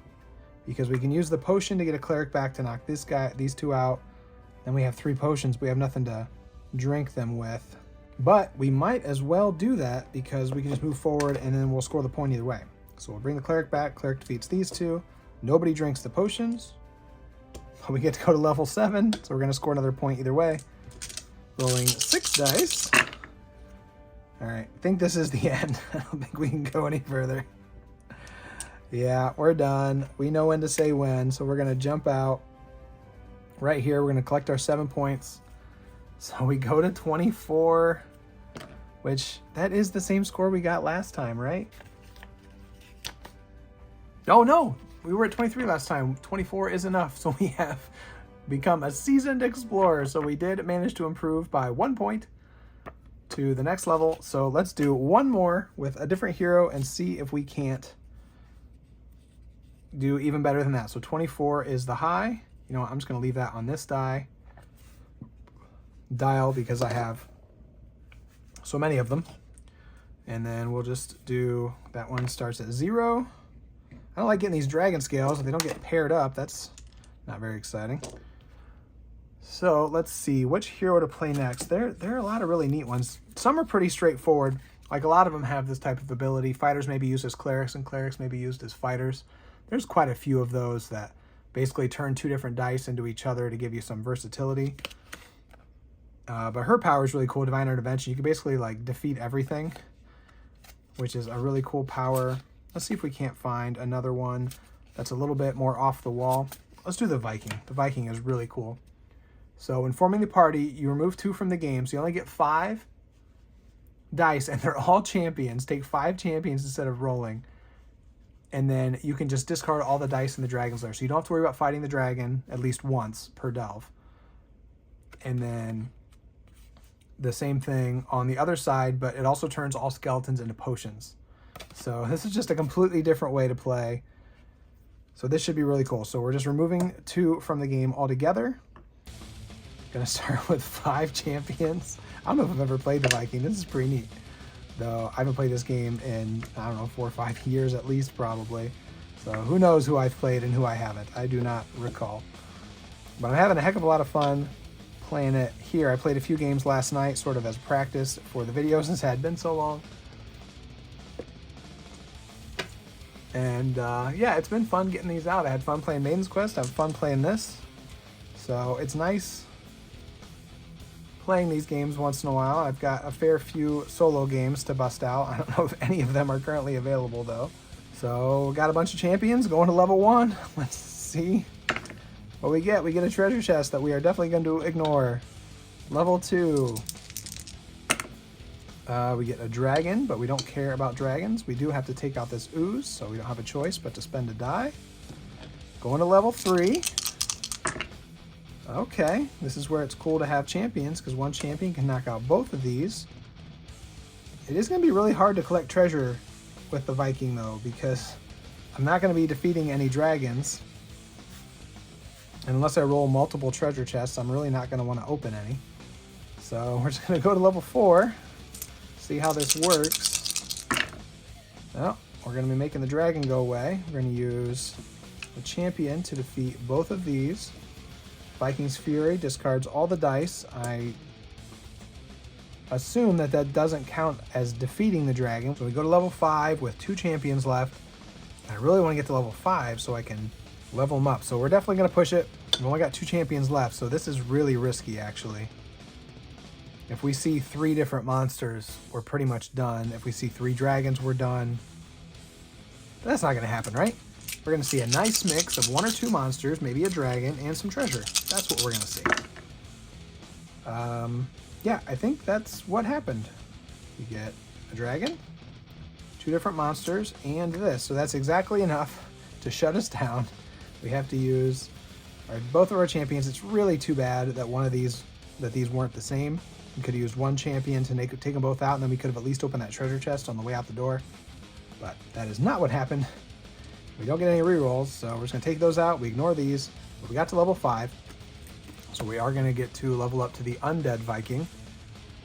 Because we can use the potion to get a cleric back to knock these 2 out. Then we have 3 potions. We have nothing to drink them with. But we might as well do that because we can just move forward and then we'll score the point either way. So we'll bring the cleric back. Cleric defeats these 2. Nobody drinks the potions. But we get to go to level 7. So we're going to score another point either way. Rolling 6 dice. All right. I think this is the end. I don't think we can go any further. Yeah, we're done. We know when to say when, so we're going to jump out right here. We're going to collect our 7 points. So we go to 24, which that is the same score we got last time, right? Oh, no. We were at 23 last time. 24 is enough, so we have become a seasoned explorer. So we did manage to improve by 1 point to the next level. So let's do one more with a different hero and see if we can't do even better than that. So 24 is the high. You know what? I'm just going to leave that on this dial because I have so many of them. And then we'll just do, that one starts at 0. I don't like getting these dragon scales. If they don't get paired up, that's not very exciting. So let's see which hero to play next. There are a lot of really neat ones. Some are pretty straightforward. Like a lot of them have this type of ability. Fighters may be used as clerics and clerics may be used as fighters. There's quite a few of those that basically turn 2 different dice into each other to give you some versatility. But her power is really cool, Divine Intervention. You can basically like defeat everything, which is a really cool power. Let's see if we can't find another one that's a little bit more off the wall. Let's do the Viking. The Viking is really cool. So when forming the party, you remove 2 from the game. So you only get 5 dice and they're all champions. Take 5 champions instead of rolling. And then you can just discard all the dice in the dragon's lair. So you don't have to worry about fighting the dragon at least once per delve. And then the same thing on the other side, but it also turns all skeletons into potions. So this is just a completely different way to play. So this should be really cool. So we're just removing 2 from the game altogether. Gonna start with 5 champions. I don't know if I've ever played the Viking. This is pretty neat. Though I haven't played this game in, I don't know, 4 or 5 years at least, probably. So who knows who I've played and who I haven't. I do not recall. But I'm having a heck of a lot of fun playing it here. I played a few games last night, sort of as practice for the video since it had been so long. And yeah, it's been fun getting these out. I had fun playing Maiden's Quest. I have fun playing this. So it's nice playing these games once in a while. I've got a fair few solo games to bust out. I don't know if any of them are currently available though. So got a bunch of champions going to level 1. Let's see what we get. We get a treasure chest that we are definitely going to ignore. Level 2. We get a dragon, but we don't care about dragons. We do have to take out this ooze, so we don't have a choice but to spend a die. Going to level 3. Okay, this is where it's cool to have champions, because one champion can knock out both of these. It is going to be really hard to collect treasure with the Viking though, because I'm not going to be defeating any dragons. And unless I roll multiple treasure chests, I'm really not going to want to open any. So we're just going to go to level 4, see how this works. Well, we're going to be making the dragon go away. We're going to use the champion to defeat both of these. Viking's Fury discards all the dice. I assume that that doesn't count as defeating the dragon. So we go to level 5 with 2 champions left. I really want to get to level 5 so I can level them up. So we're definitely going to push it. We've only got 2 champions left, so this is really risky actually. If we see 3 different monsters, we're pretty much done. If we see 3 dragons, we're done. But that's not going to happen, right? We're going to see a nice mix of 1 or 2 monsters, maybe a dragon, and some treasure. That's what we're going to see. Yeah, I think that's what happened. You get a dragon, 2 different monsters, and this. So that's exactly enough to shut us down. We have to use both of our champions. It's really too bad that these weren't the same. We could have used one champion to take them both out, and then we could have at least opened that treasure chest on the way out the door. But that is not what happened. We don't get any rerolls, so we're just going to take those out. We ignore these. But we got to level 5. So we are going to get to level up to the Undead Viking.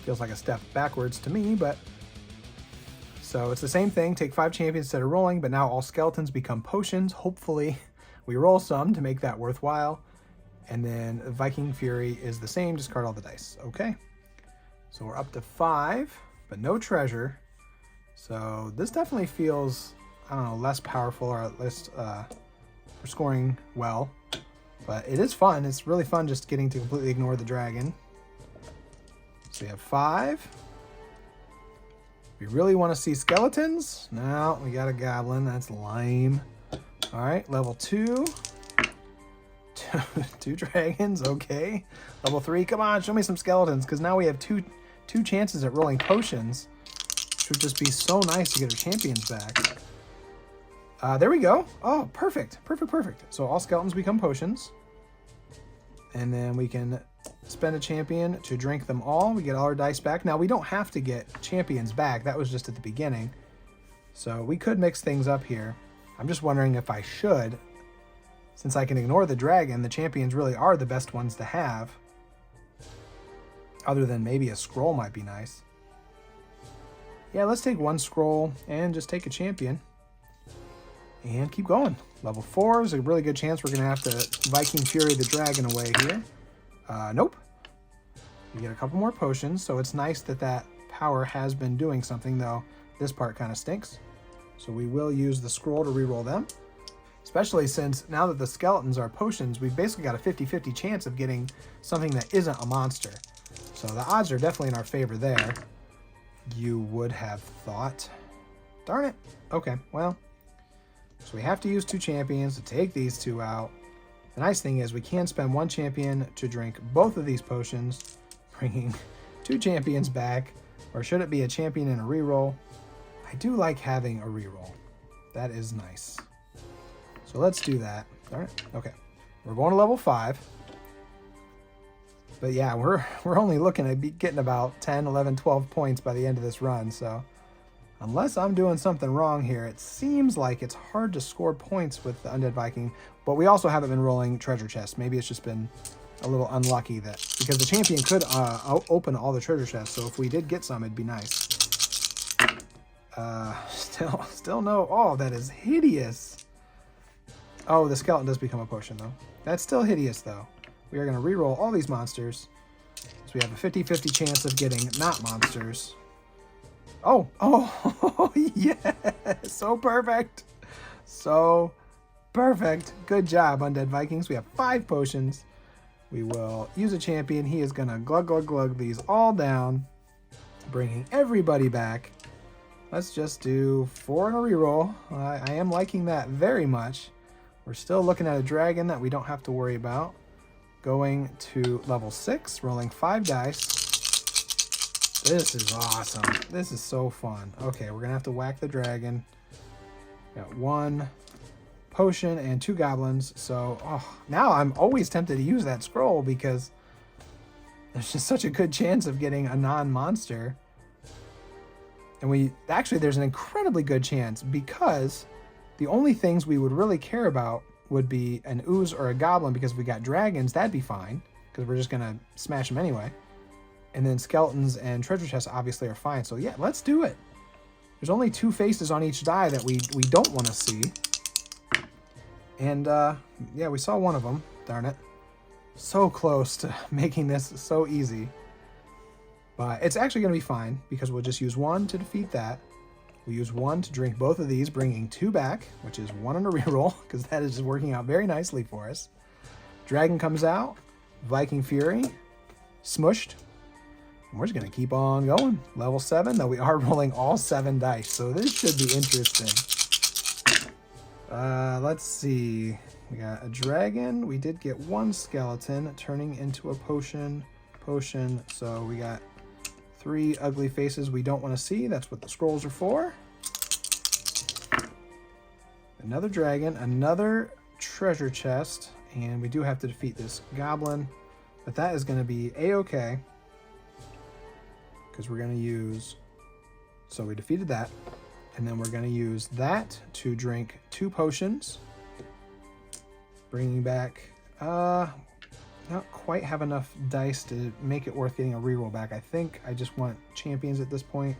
Feels like a step backwards to me, but... So it's the same thing. Take 5 champions instead of rolling, but now all skeletons become potions. Hopefully we roll some to make that worthwhile. And then Viking Fury is the same. Discard all the dice. Okay. So we're up to 5, but no treasure. So this definitely feels, I don't know, less powerful, or at least we're scoring well. But it is fun. It's really fun just getting to completely ignore the dragon. So we have 5. We really want to see skeletons? No, we got a goblin. That's lame. All right, level 2. 2 dragons, okay. Level 3, come on, show me some skeletons, because now we have two chances at rolling potions. Which would just be so nice to get our champions back. There we go. Oh, perfect. So all skeletons become potions. And then we can spend a champion to drink them all. We get all our dice back. Now, we don't have to get champions back. That was just at the beginning. So we could mix things up here. I'm just wondering if I should. Since I can ignore the dragon, the champions really are the best ones to have. Other than maybe a scroll might be nice. Yeah, let's take 1 scroll and just take a champion. And keep going. Level 4 is a really good chance we're going to have to Viking Fury the dragon away here. Nope. You get a couple more potions, so it's nice that that power has been doing something, though this part kind of stinks. So we will use the scroll to reroll them. Especially since now that the skeletons are potions, we've basically got a 50-50 chance of getting something that isn't a monster. So the odds are definitely in our favor there. You would have thought. Darn it. Okay, well. So we have to use 2 champions to take these 2 out. The nice thing is we can spend 1 champion to drink both of these potions, bringing 2 champions back. Or should it be a champion and a reroll? I do like having a reroll. That is nice. So let's do that. All right. Okay. We're going to level 5. But yeah, we're only looking at getting about 10, 11, 12 points by the end of this run. So unless I'm doing something wrong here, it seems like it's hard to score points with the Undead Viking. But we also haven't been rolling treasure chests. Maybe it's just been a little unlucky that because the champion could open all the treasure chests. So if we did get some, it'd be nice. Still no. Oh, that is hideous. Oh, the skeleton does become a potion, though. That's still hideous, though. We are going to reroll all these monsters. So we have a 50-50 chance of getting not monsters. Oh, yes! So perfect! So perfect. Good job, Undead Vikings. We have 5 potions. We will use a champion. He is going to glug these all down, bringing everybody back. Let's just do 4 in a reroll. I am liking that very much. We're still looking at a dragon that we don't have to worry about. Going to level 6, rolling 5 dice. This is awesome. This is so fun. Okay, we're going to have to whack the dragon. Got 1 potion and 2 goblins. So now I'm always tempted to use that scroll because there's just such a good chance of getting a non-monster. And there's an incredibly good chance, because the only things we would really care about would be an ooze or a goblin, because if we got dragons, that'd be fine, because we're just going to smash them anyway. And then skeletons and treasure chests obviously are fine. So yeah, let's do it. There's only 2 faces on each die that we don't want to see. And yeah, we saw one of them. Darn it. So close to making this so easy. But it's actually going to be fine, because we'll just use 1 to defeat that. We'll use 1 to drink both of these, bringing 2 back, which is 1 on a reroll, because that is just working out very nicely for us. Dragon comes out. Viking Fury. Smushed. And we're just going to keep on going. Level 7, though we are rolling all 7 dice, so this should be interesting. Let's see. We got a dragon. We did get 1 skeleton turning into a potion. So we got 3 ugly faces we don't want to see. That's what the scrolls are for. Another dragon, another treasure chest, and we do have to defeat this goblin, but that is going to be a-okay, because we're going to use, so we defeated that, and then we're going to use that to drink 2 potions, bringing back, not quite have enough dice to make it worth getting a reroll back. I think I just want champions at this point,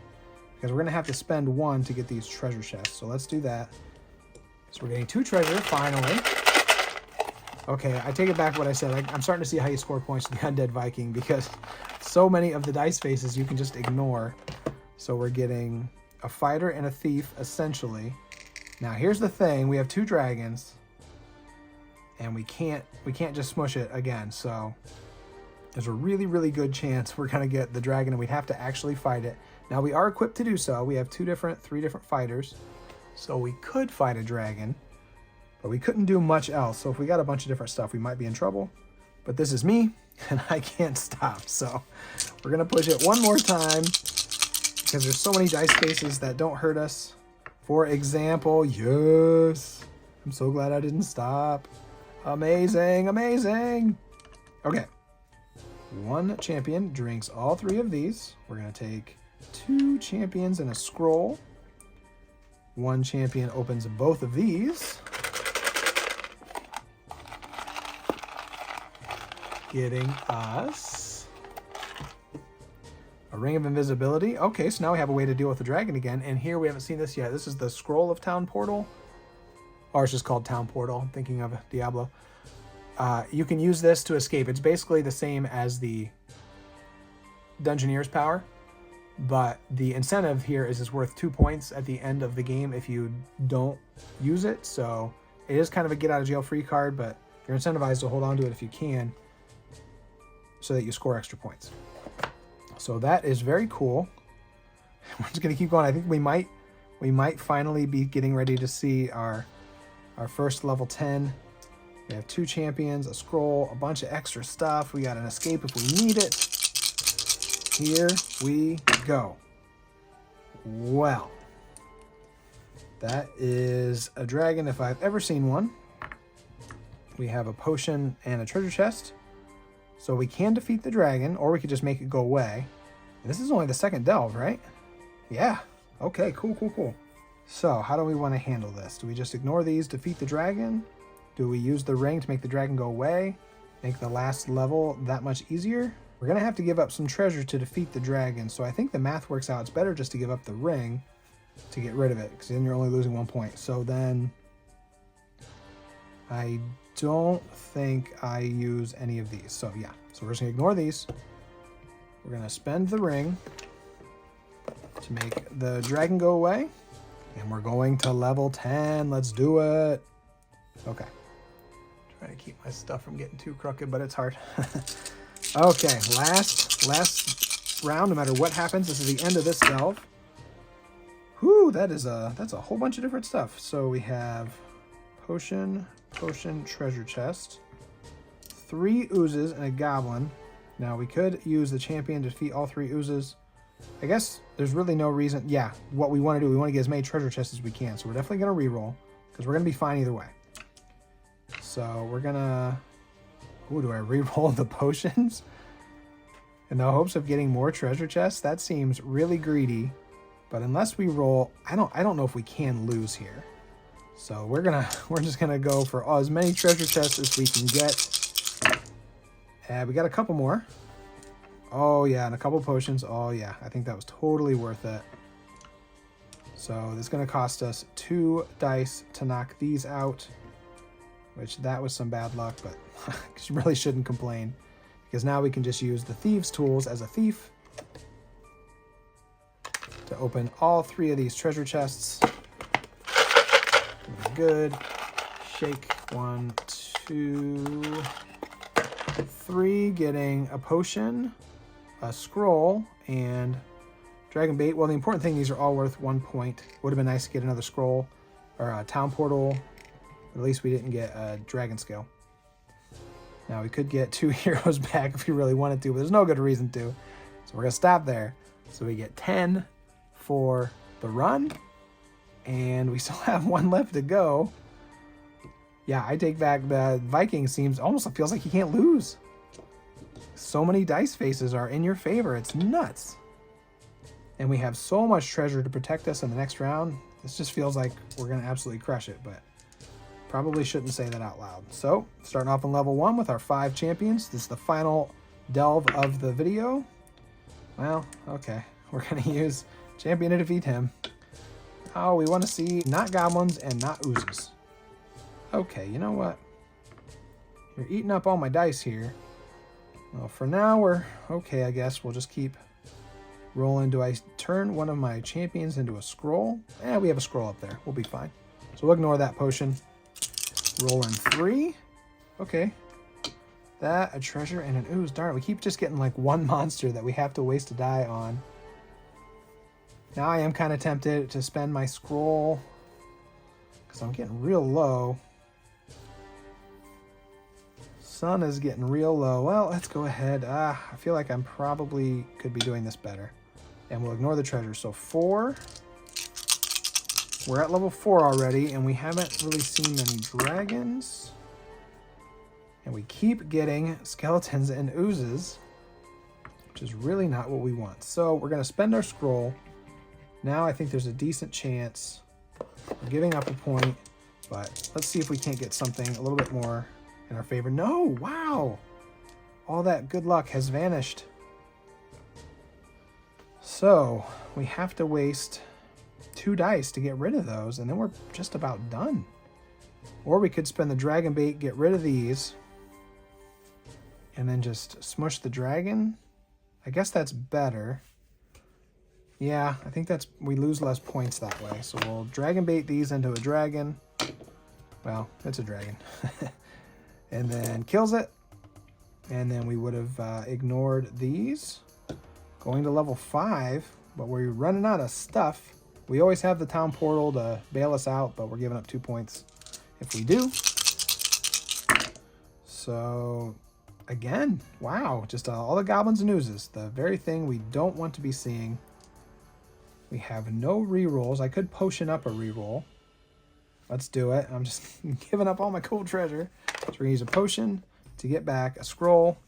because we're going to have to spend 1 to get these treasure chests, so let's do that. So we're getting 2 treasure, finally. Okay, I take it back what I said. I'm starting to see how you score points to the Undead Viking, because so many of the dice faces you can just ignore. So we're getting a fighter and a thief, essentially. Now, here's the thing. We have 2 dragons, and we can't just smush it again. So there's a really, really good chance we're going to get the dragon, and we'd have to actually fight it. Now, we are equipped to do so. We have 3 different fighters. So we could fight a dragon, but we couldn't do much else. So if we got a bunch of different stuff, we might be in trouble. But this is me, and I can't stop. So we're going to push it 1 more time, because there's so many dice faces that don't hurt us. For example, yes. I'm so glad I didn't stop. Amazing, amazing. Okay. 1 champion drinks all 3 of these. We're going to take 2 champions and a scroll. 1 champion opens both of these. Getting us a ring of invisibility. Okay, so now we have a way to deal with the dragon again. And here we haven't seen this yet. This is the scroll of town portal. Or it's just called town portal. I'm thinking of Diablo. You can use this to escape. It's basically the same as the Dungeoneer's power. But the incentive here is it's worth 2 points at the end of the game if you don't use it. So it is kind of a get out of jail free card, but you're incentivized to hold on to it if you can, so that you score extra points. So that is very cool. We're just gonna keep going. I think we might finally be getting ready to see our first level 10. We have 2 champions, a scroll, a bunch of extra stuff. We got an escape if we need it. Here we go. Well, that is a dragon if I've ever seen one. We have a potion and a treasure chest. So we can defeat the dragon, or we could just make it go away. This is only the 2nd delve, right? Yeah. Okay, cool. So how do we want to handle this? Do we just ignore these, defeat the dragon? Do we use the ring to make the dragon go away? Make the last level that much easier? We're going to have to give up some treasure to defeat the dragon, so I think the math works out. It's better just to give up the ring to get rid of it, because then you're only losing 1 point. So then I don't think I use any of these. So yeah, so we're just going to ignore these. We're going to spend the ring to make the dragon go away, and we're going to level 10. Let's do it. Okay. Trying to keep my stuff from getting too crooked, but it's hard. Okay, last round. No matter what happens, this is the end of this delve. Whew, that's a whole bunch of different stuff. So we have potion, treasure chest, 3 oozes and a goblin. Now we could use the champion to defeat all 3 oozes. I guess there's really no reason. Yeah, what we want to do, we want to get as many treasure chests as we can. So we're definitely going to reroll, because we're going to be fine either way. So we're going to... Ooh, do I re-roll the potions in the hopes of getting more treasure chests? That seems really greedy, But unless we roll, I don't know if we can lose here. So we're just gonna go for as many treasure chests as we can get. And we got a couple more. Oh yeah, and a couple potions. Oh yeah, I think that was totally worth it. So this is gonna cost us 2 dice to knock these out, which that was some bad luck, but you really shouldn't complain, because now we can just use the thieves' tools as a thief to open all 3 of these treasure chests. Good. Shake 1, 2, 3, getting a potion, a scroll, and dragon bait. Well, the important thing, these are all worth 1 point. Would have been nice to get another scroll or a town portal, but at least we didn't get a dragon scale. Now we could get 2 heroes back if we really wanted to, but there's no good reason to. So we're gonna stop there. So we get 10 for the run, and we still have 1 left to go. Yeah, I take back the Viking. Almost feels like you can't lose. So many dice faces are in your favor. It's nuts. And we have so much treasure to protect us in the next round. This just feels like we're going to absolutely crush it, but probably shouldn't say that out loud. So, starting off on level 1 with our 5 champions. This is the final delve of the video. Well, okay. We're going to use champion to defeat him. Oh, we want to see not goblins and not oozes. Okay, you know what? You're eating up all my dice here. Well, for now, we're okay, I guess. We'll just keep rolling. Do I turn one of my champions into a scroll? We have a scroll up there. We'll be fine. So we'll ignore that potion. Roll in 3. Okay. That, a treasure, and an ooze. Darn it, we keep just getting like 1 monster that we have to waste a die on. Now I am kind of tempted to spend my scroll because I'm getting real low. Sun is getting real low. Well, let's go ahead. I feel like I'm probably could be doing this better. And we'll ignore the treasure. So 4. We're at level 4 already, and we haven't really seen many dragons. And we keep getting skeletons and oozes, which is really not what we want. So we're going to spend our scroll. Now I think there's a decent chance of giving up a point, but let's see if we can't get something a little bit more in our favor. No, wow. All that good luck has vanished. So we have to waste 2 dice to get rid of those, and then we're just about done. Or we could spend the dragon bait, get rid of these, and then just smush the dragon. I guess that's better. Yeah, I think we lose less points that way. So we'll dragon bait these into a dragon. Well, it's a dragon. And then kills it. And then we would have ignored these. Going to level 5, but we're running out of stuff. We always have the town portal to bail us out, but we're giving up 2 points if we do. So, again, wow, just all the goblins and oozes. The very thing we don't want to be seeing. We have no rerolls. I could potion up a reroll. Let's do it. I'm just giving up all my cool treasure. So we're going to use a potion to get back a scroll.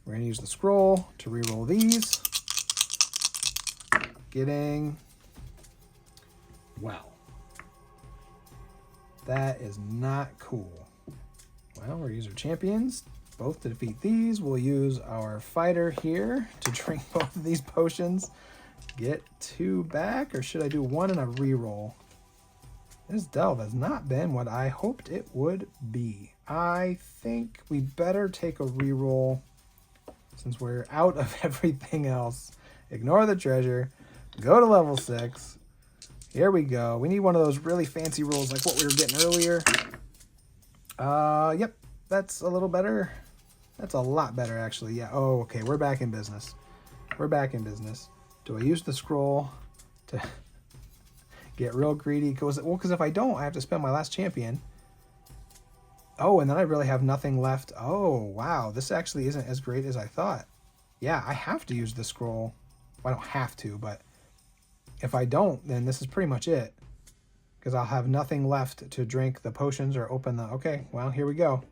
We're going to use the scroll to reroll these. Getting... Well. That is not cool. Well, we'll use our champions both to defeat these. We'll use our fighter here to drink both of these potions. Get 2 back, or should I do 1 and a reroll? This delve has not been what I hoped it would be. I think we better take a reroll since we're out of everything else. Ignore the treasure. Go to level 6. Here we go. We need one of those really fancy rolls like what we were getting earlier. Yep, that's a little better. That's a lot better, actually. Yeah. Oh, okay. We're back in business. We're back in business. Do I use the scroll to get real greedy? Because if I don't, I have to spend my last champion. Oh, and then I really have nothing left. Oh, wow. This actually isn't as great as I thought. Yeah, I have to use the scroll. Well, I don't have to, but if I don't, then this is pretty much it. Because I'll have nothing left to drink the potions or open the... Okay, well, here we go.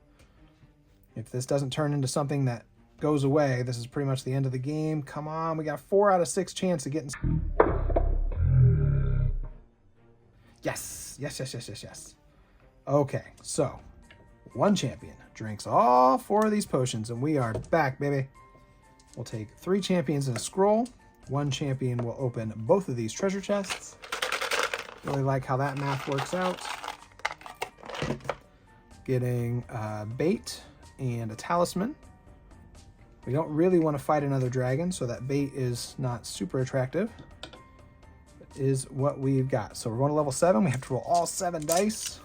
If this doesn't turn into something that goes away, this is pretty much the end of the game. Come on, we got 4 out of 6 chance of getting... Yes, yes, yes, yes, yes, yes. Okay, so 1 champion drinks all 4 of these potions, and we are back, baby. We'll take 3 champions and a scroll. 1 champion will open both of these treasure chests. Really like how that math works out. Getting bait and a talisman. We don't really want to fight another dragon, so that bait is not super attractive. It is what we've got. So we're going to level 7. We have to roll all 7 dice.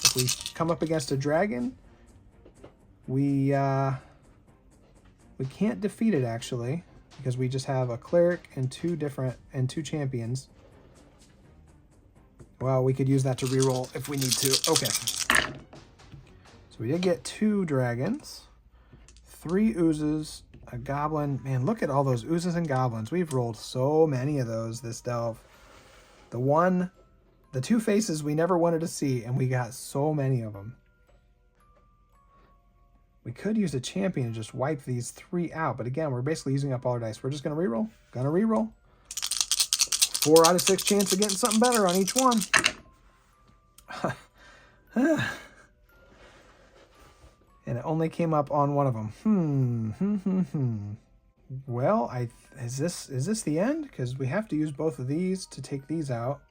If we come up against a dragon, we can't defeat it actually, because we just have a cleric and 2 champions. Well, we could use that to reroll if we need to. Okay. So we did get 2 dragons, 3 oozes, a goblin. Man, look at all those oozes and goblins. We've rolled so many of those this delve. The 2 faces we never wanted to see, and we got so many of them. We could use a champion and just wipe these 3 out, but again, we're basically using up all our dice. We're just going to reroll. Gonna reroll. 4 out of 6 chance of getting something better on each one. And it only came up on one of them. Well, is this the end? Because we have to use both of these to take these out.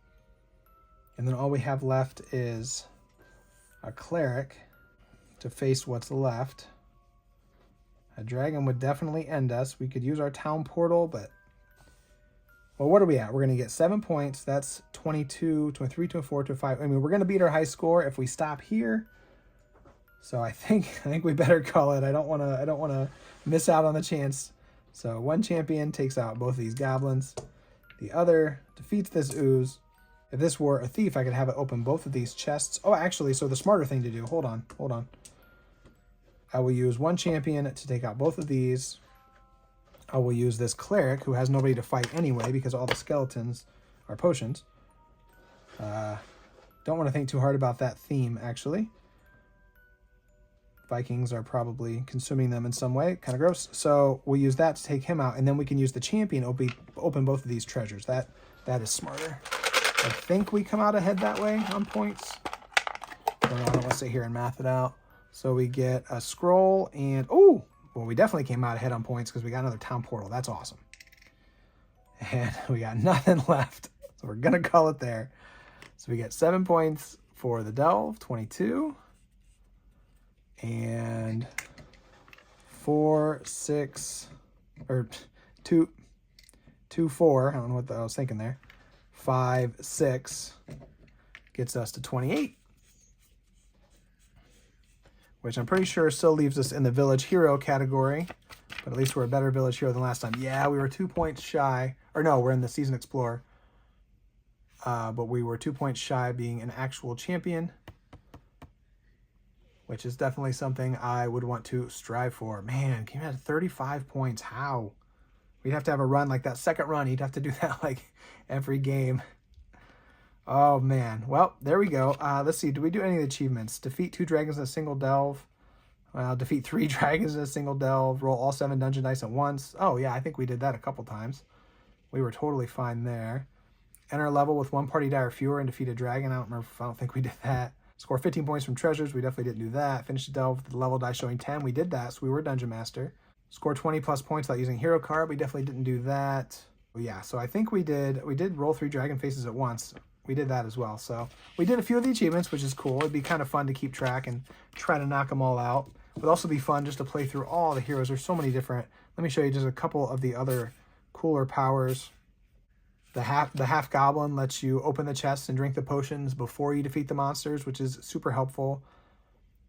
And then all we have left is a cleric to face what's left. A dragon would definitely end us. We could use our town portal, but... Well, what are we at? We're going to get 7 points. That's 22, 23, 24, 25. I mean, we're going to beat our high score if we stop here. So I think we better call it. I don't want to miss out on the chance. So 1 champion takes out both of these goblins. The other defeats this ooze. If this were a thief, I could have it open both of these chests. Oh, actually, so the smarter thing to do, hold on. I will use 1 champion to take out both of these. I will use this cleric who has nobody to fight anyway because all the skeletons are potions. Don't want to think too hard about that theme, actually. Vikings are probably consuming them in some way. Kind of gross. So we'll use that to take him out, and then we can use the champion open both of these treasures. That is smarter. I think we come out ahead that way on points. I don't want to sit here and math it out. So we get a scroll and... Oh! Well, we definitely came out ahead on points because we got another town portal. That's awesome. And we got nothing left. So we're going to call it there. So we get 7 points for the delve, 22. And 4, 6, or 2, 4. I don't know what I was thinking there. 5, 6 gets us to 28. Which I'm pretty sure still leaves us in the village hero category. But at least we're a better village hero than last time. Yeah, we were 2 points shy. Or no, we're in the Season Explorer. But we were 2 points shy being an actual champion. Which is definitely something I would want to strive for. Man, came out at 35 points. How? We'd have to have a run like that second run. You'd have to do that like every game. Oh, man. Well, there we go. Let's see. Do we do any of the achievements? Defeat 2 dragons in a single delve. Defeat 3 dragons in a single delve. Roll all 7 dungeon dice at once. Oh, yeah. I think we did that a couple times. We were totally fine there. Enter a level with 1 party die or fewer and defeat a dragon. I don't think we did that. Score 15 points from treasures. We definitely didn't do that. Finish the delve with the level die showing 10. We did that, so we were Dungeon Master. Score 20 plus points without using hero card. We definitely didn't do that. Well, yeah, so I think we did roll 3 dragon faces at once. We did that as well. So we did a few of the achievements, which is cool. It'd be kind of fun to keep track and try to knock them all out. It would also be fun just to play through all the heroes. There's so many different. Let me show you just a couple of the other cooler powers. The half goblin lets you open the chests and drink the potions before you defeat the monsters, which is super helpful.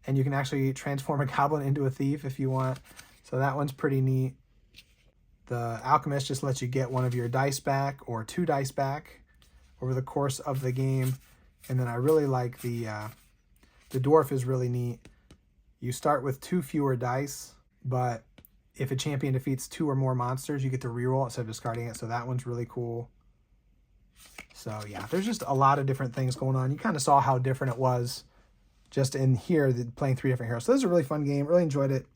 And you can actually transform a goblin into a thief if you want. So that one's pretty neat. The alchemist just lets you get 1 of your dice back or 2 dice back over the course of the game. And then I really like the dwarf is really neat. You start with 2 fewer dice, but if a champion defeats 2 or more monsters, you get to reroll instead of discarding it. So that one's really cool. So yeah, there's just a lot of different things going on. You kind of saw how different it was just in here, playing 3 different heroes. So this is a really fun game. Really enjoyed it.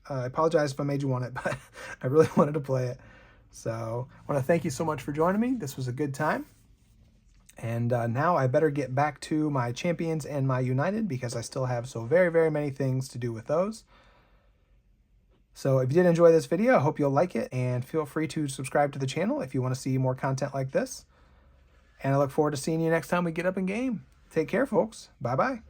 I apologize if I made you want it, but I really wanted to play it. So I want to thank you so much for joining me. This was a good time. And now I better get back to my champions and my United because I still have so very, very many things to do with those. So if you did enjoy this video, I hope you'll like it, and feel free to subscribe to the channel if you want to see more content like this. And I look forward to seeing you next time we get up in game. Take care, folks. Bye-bye.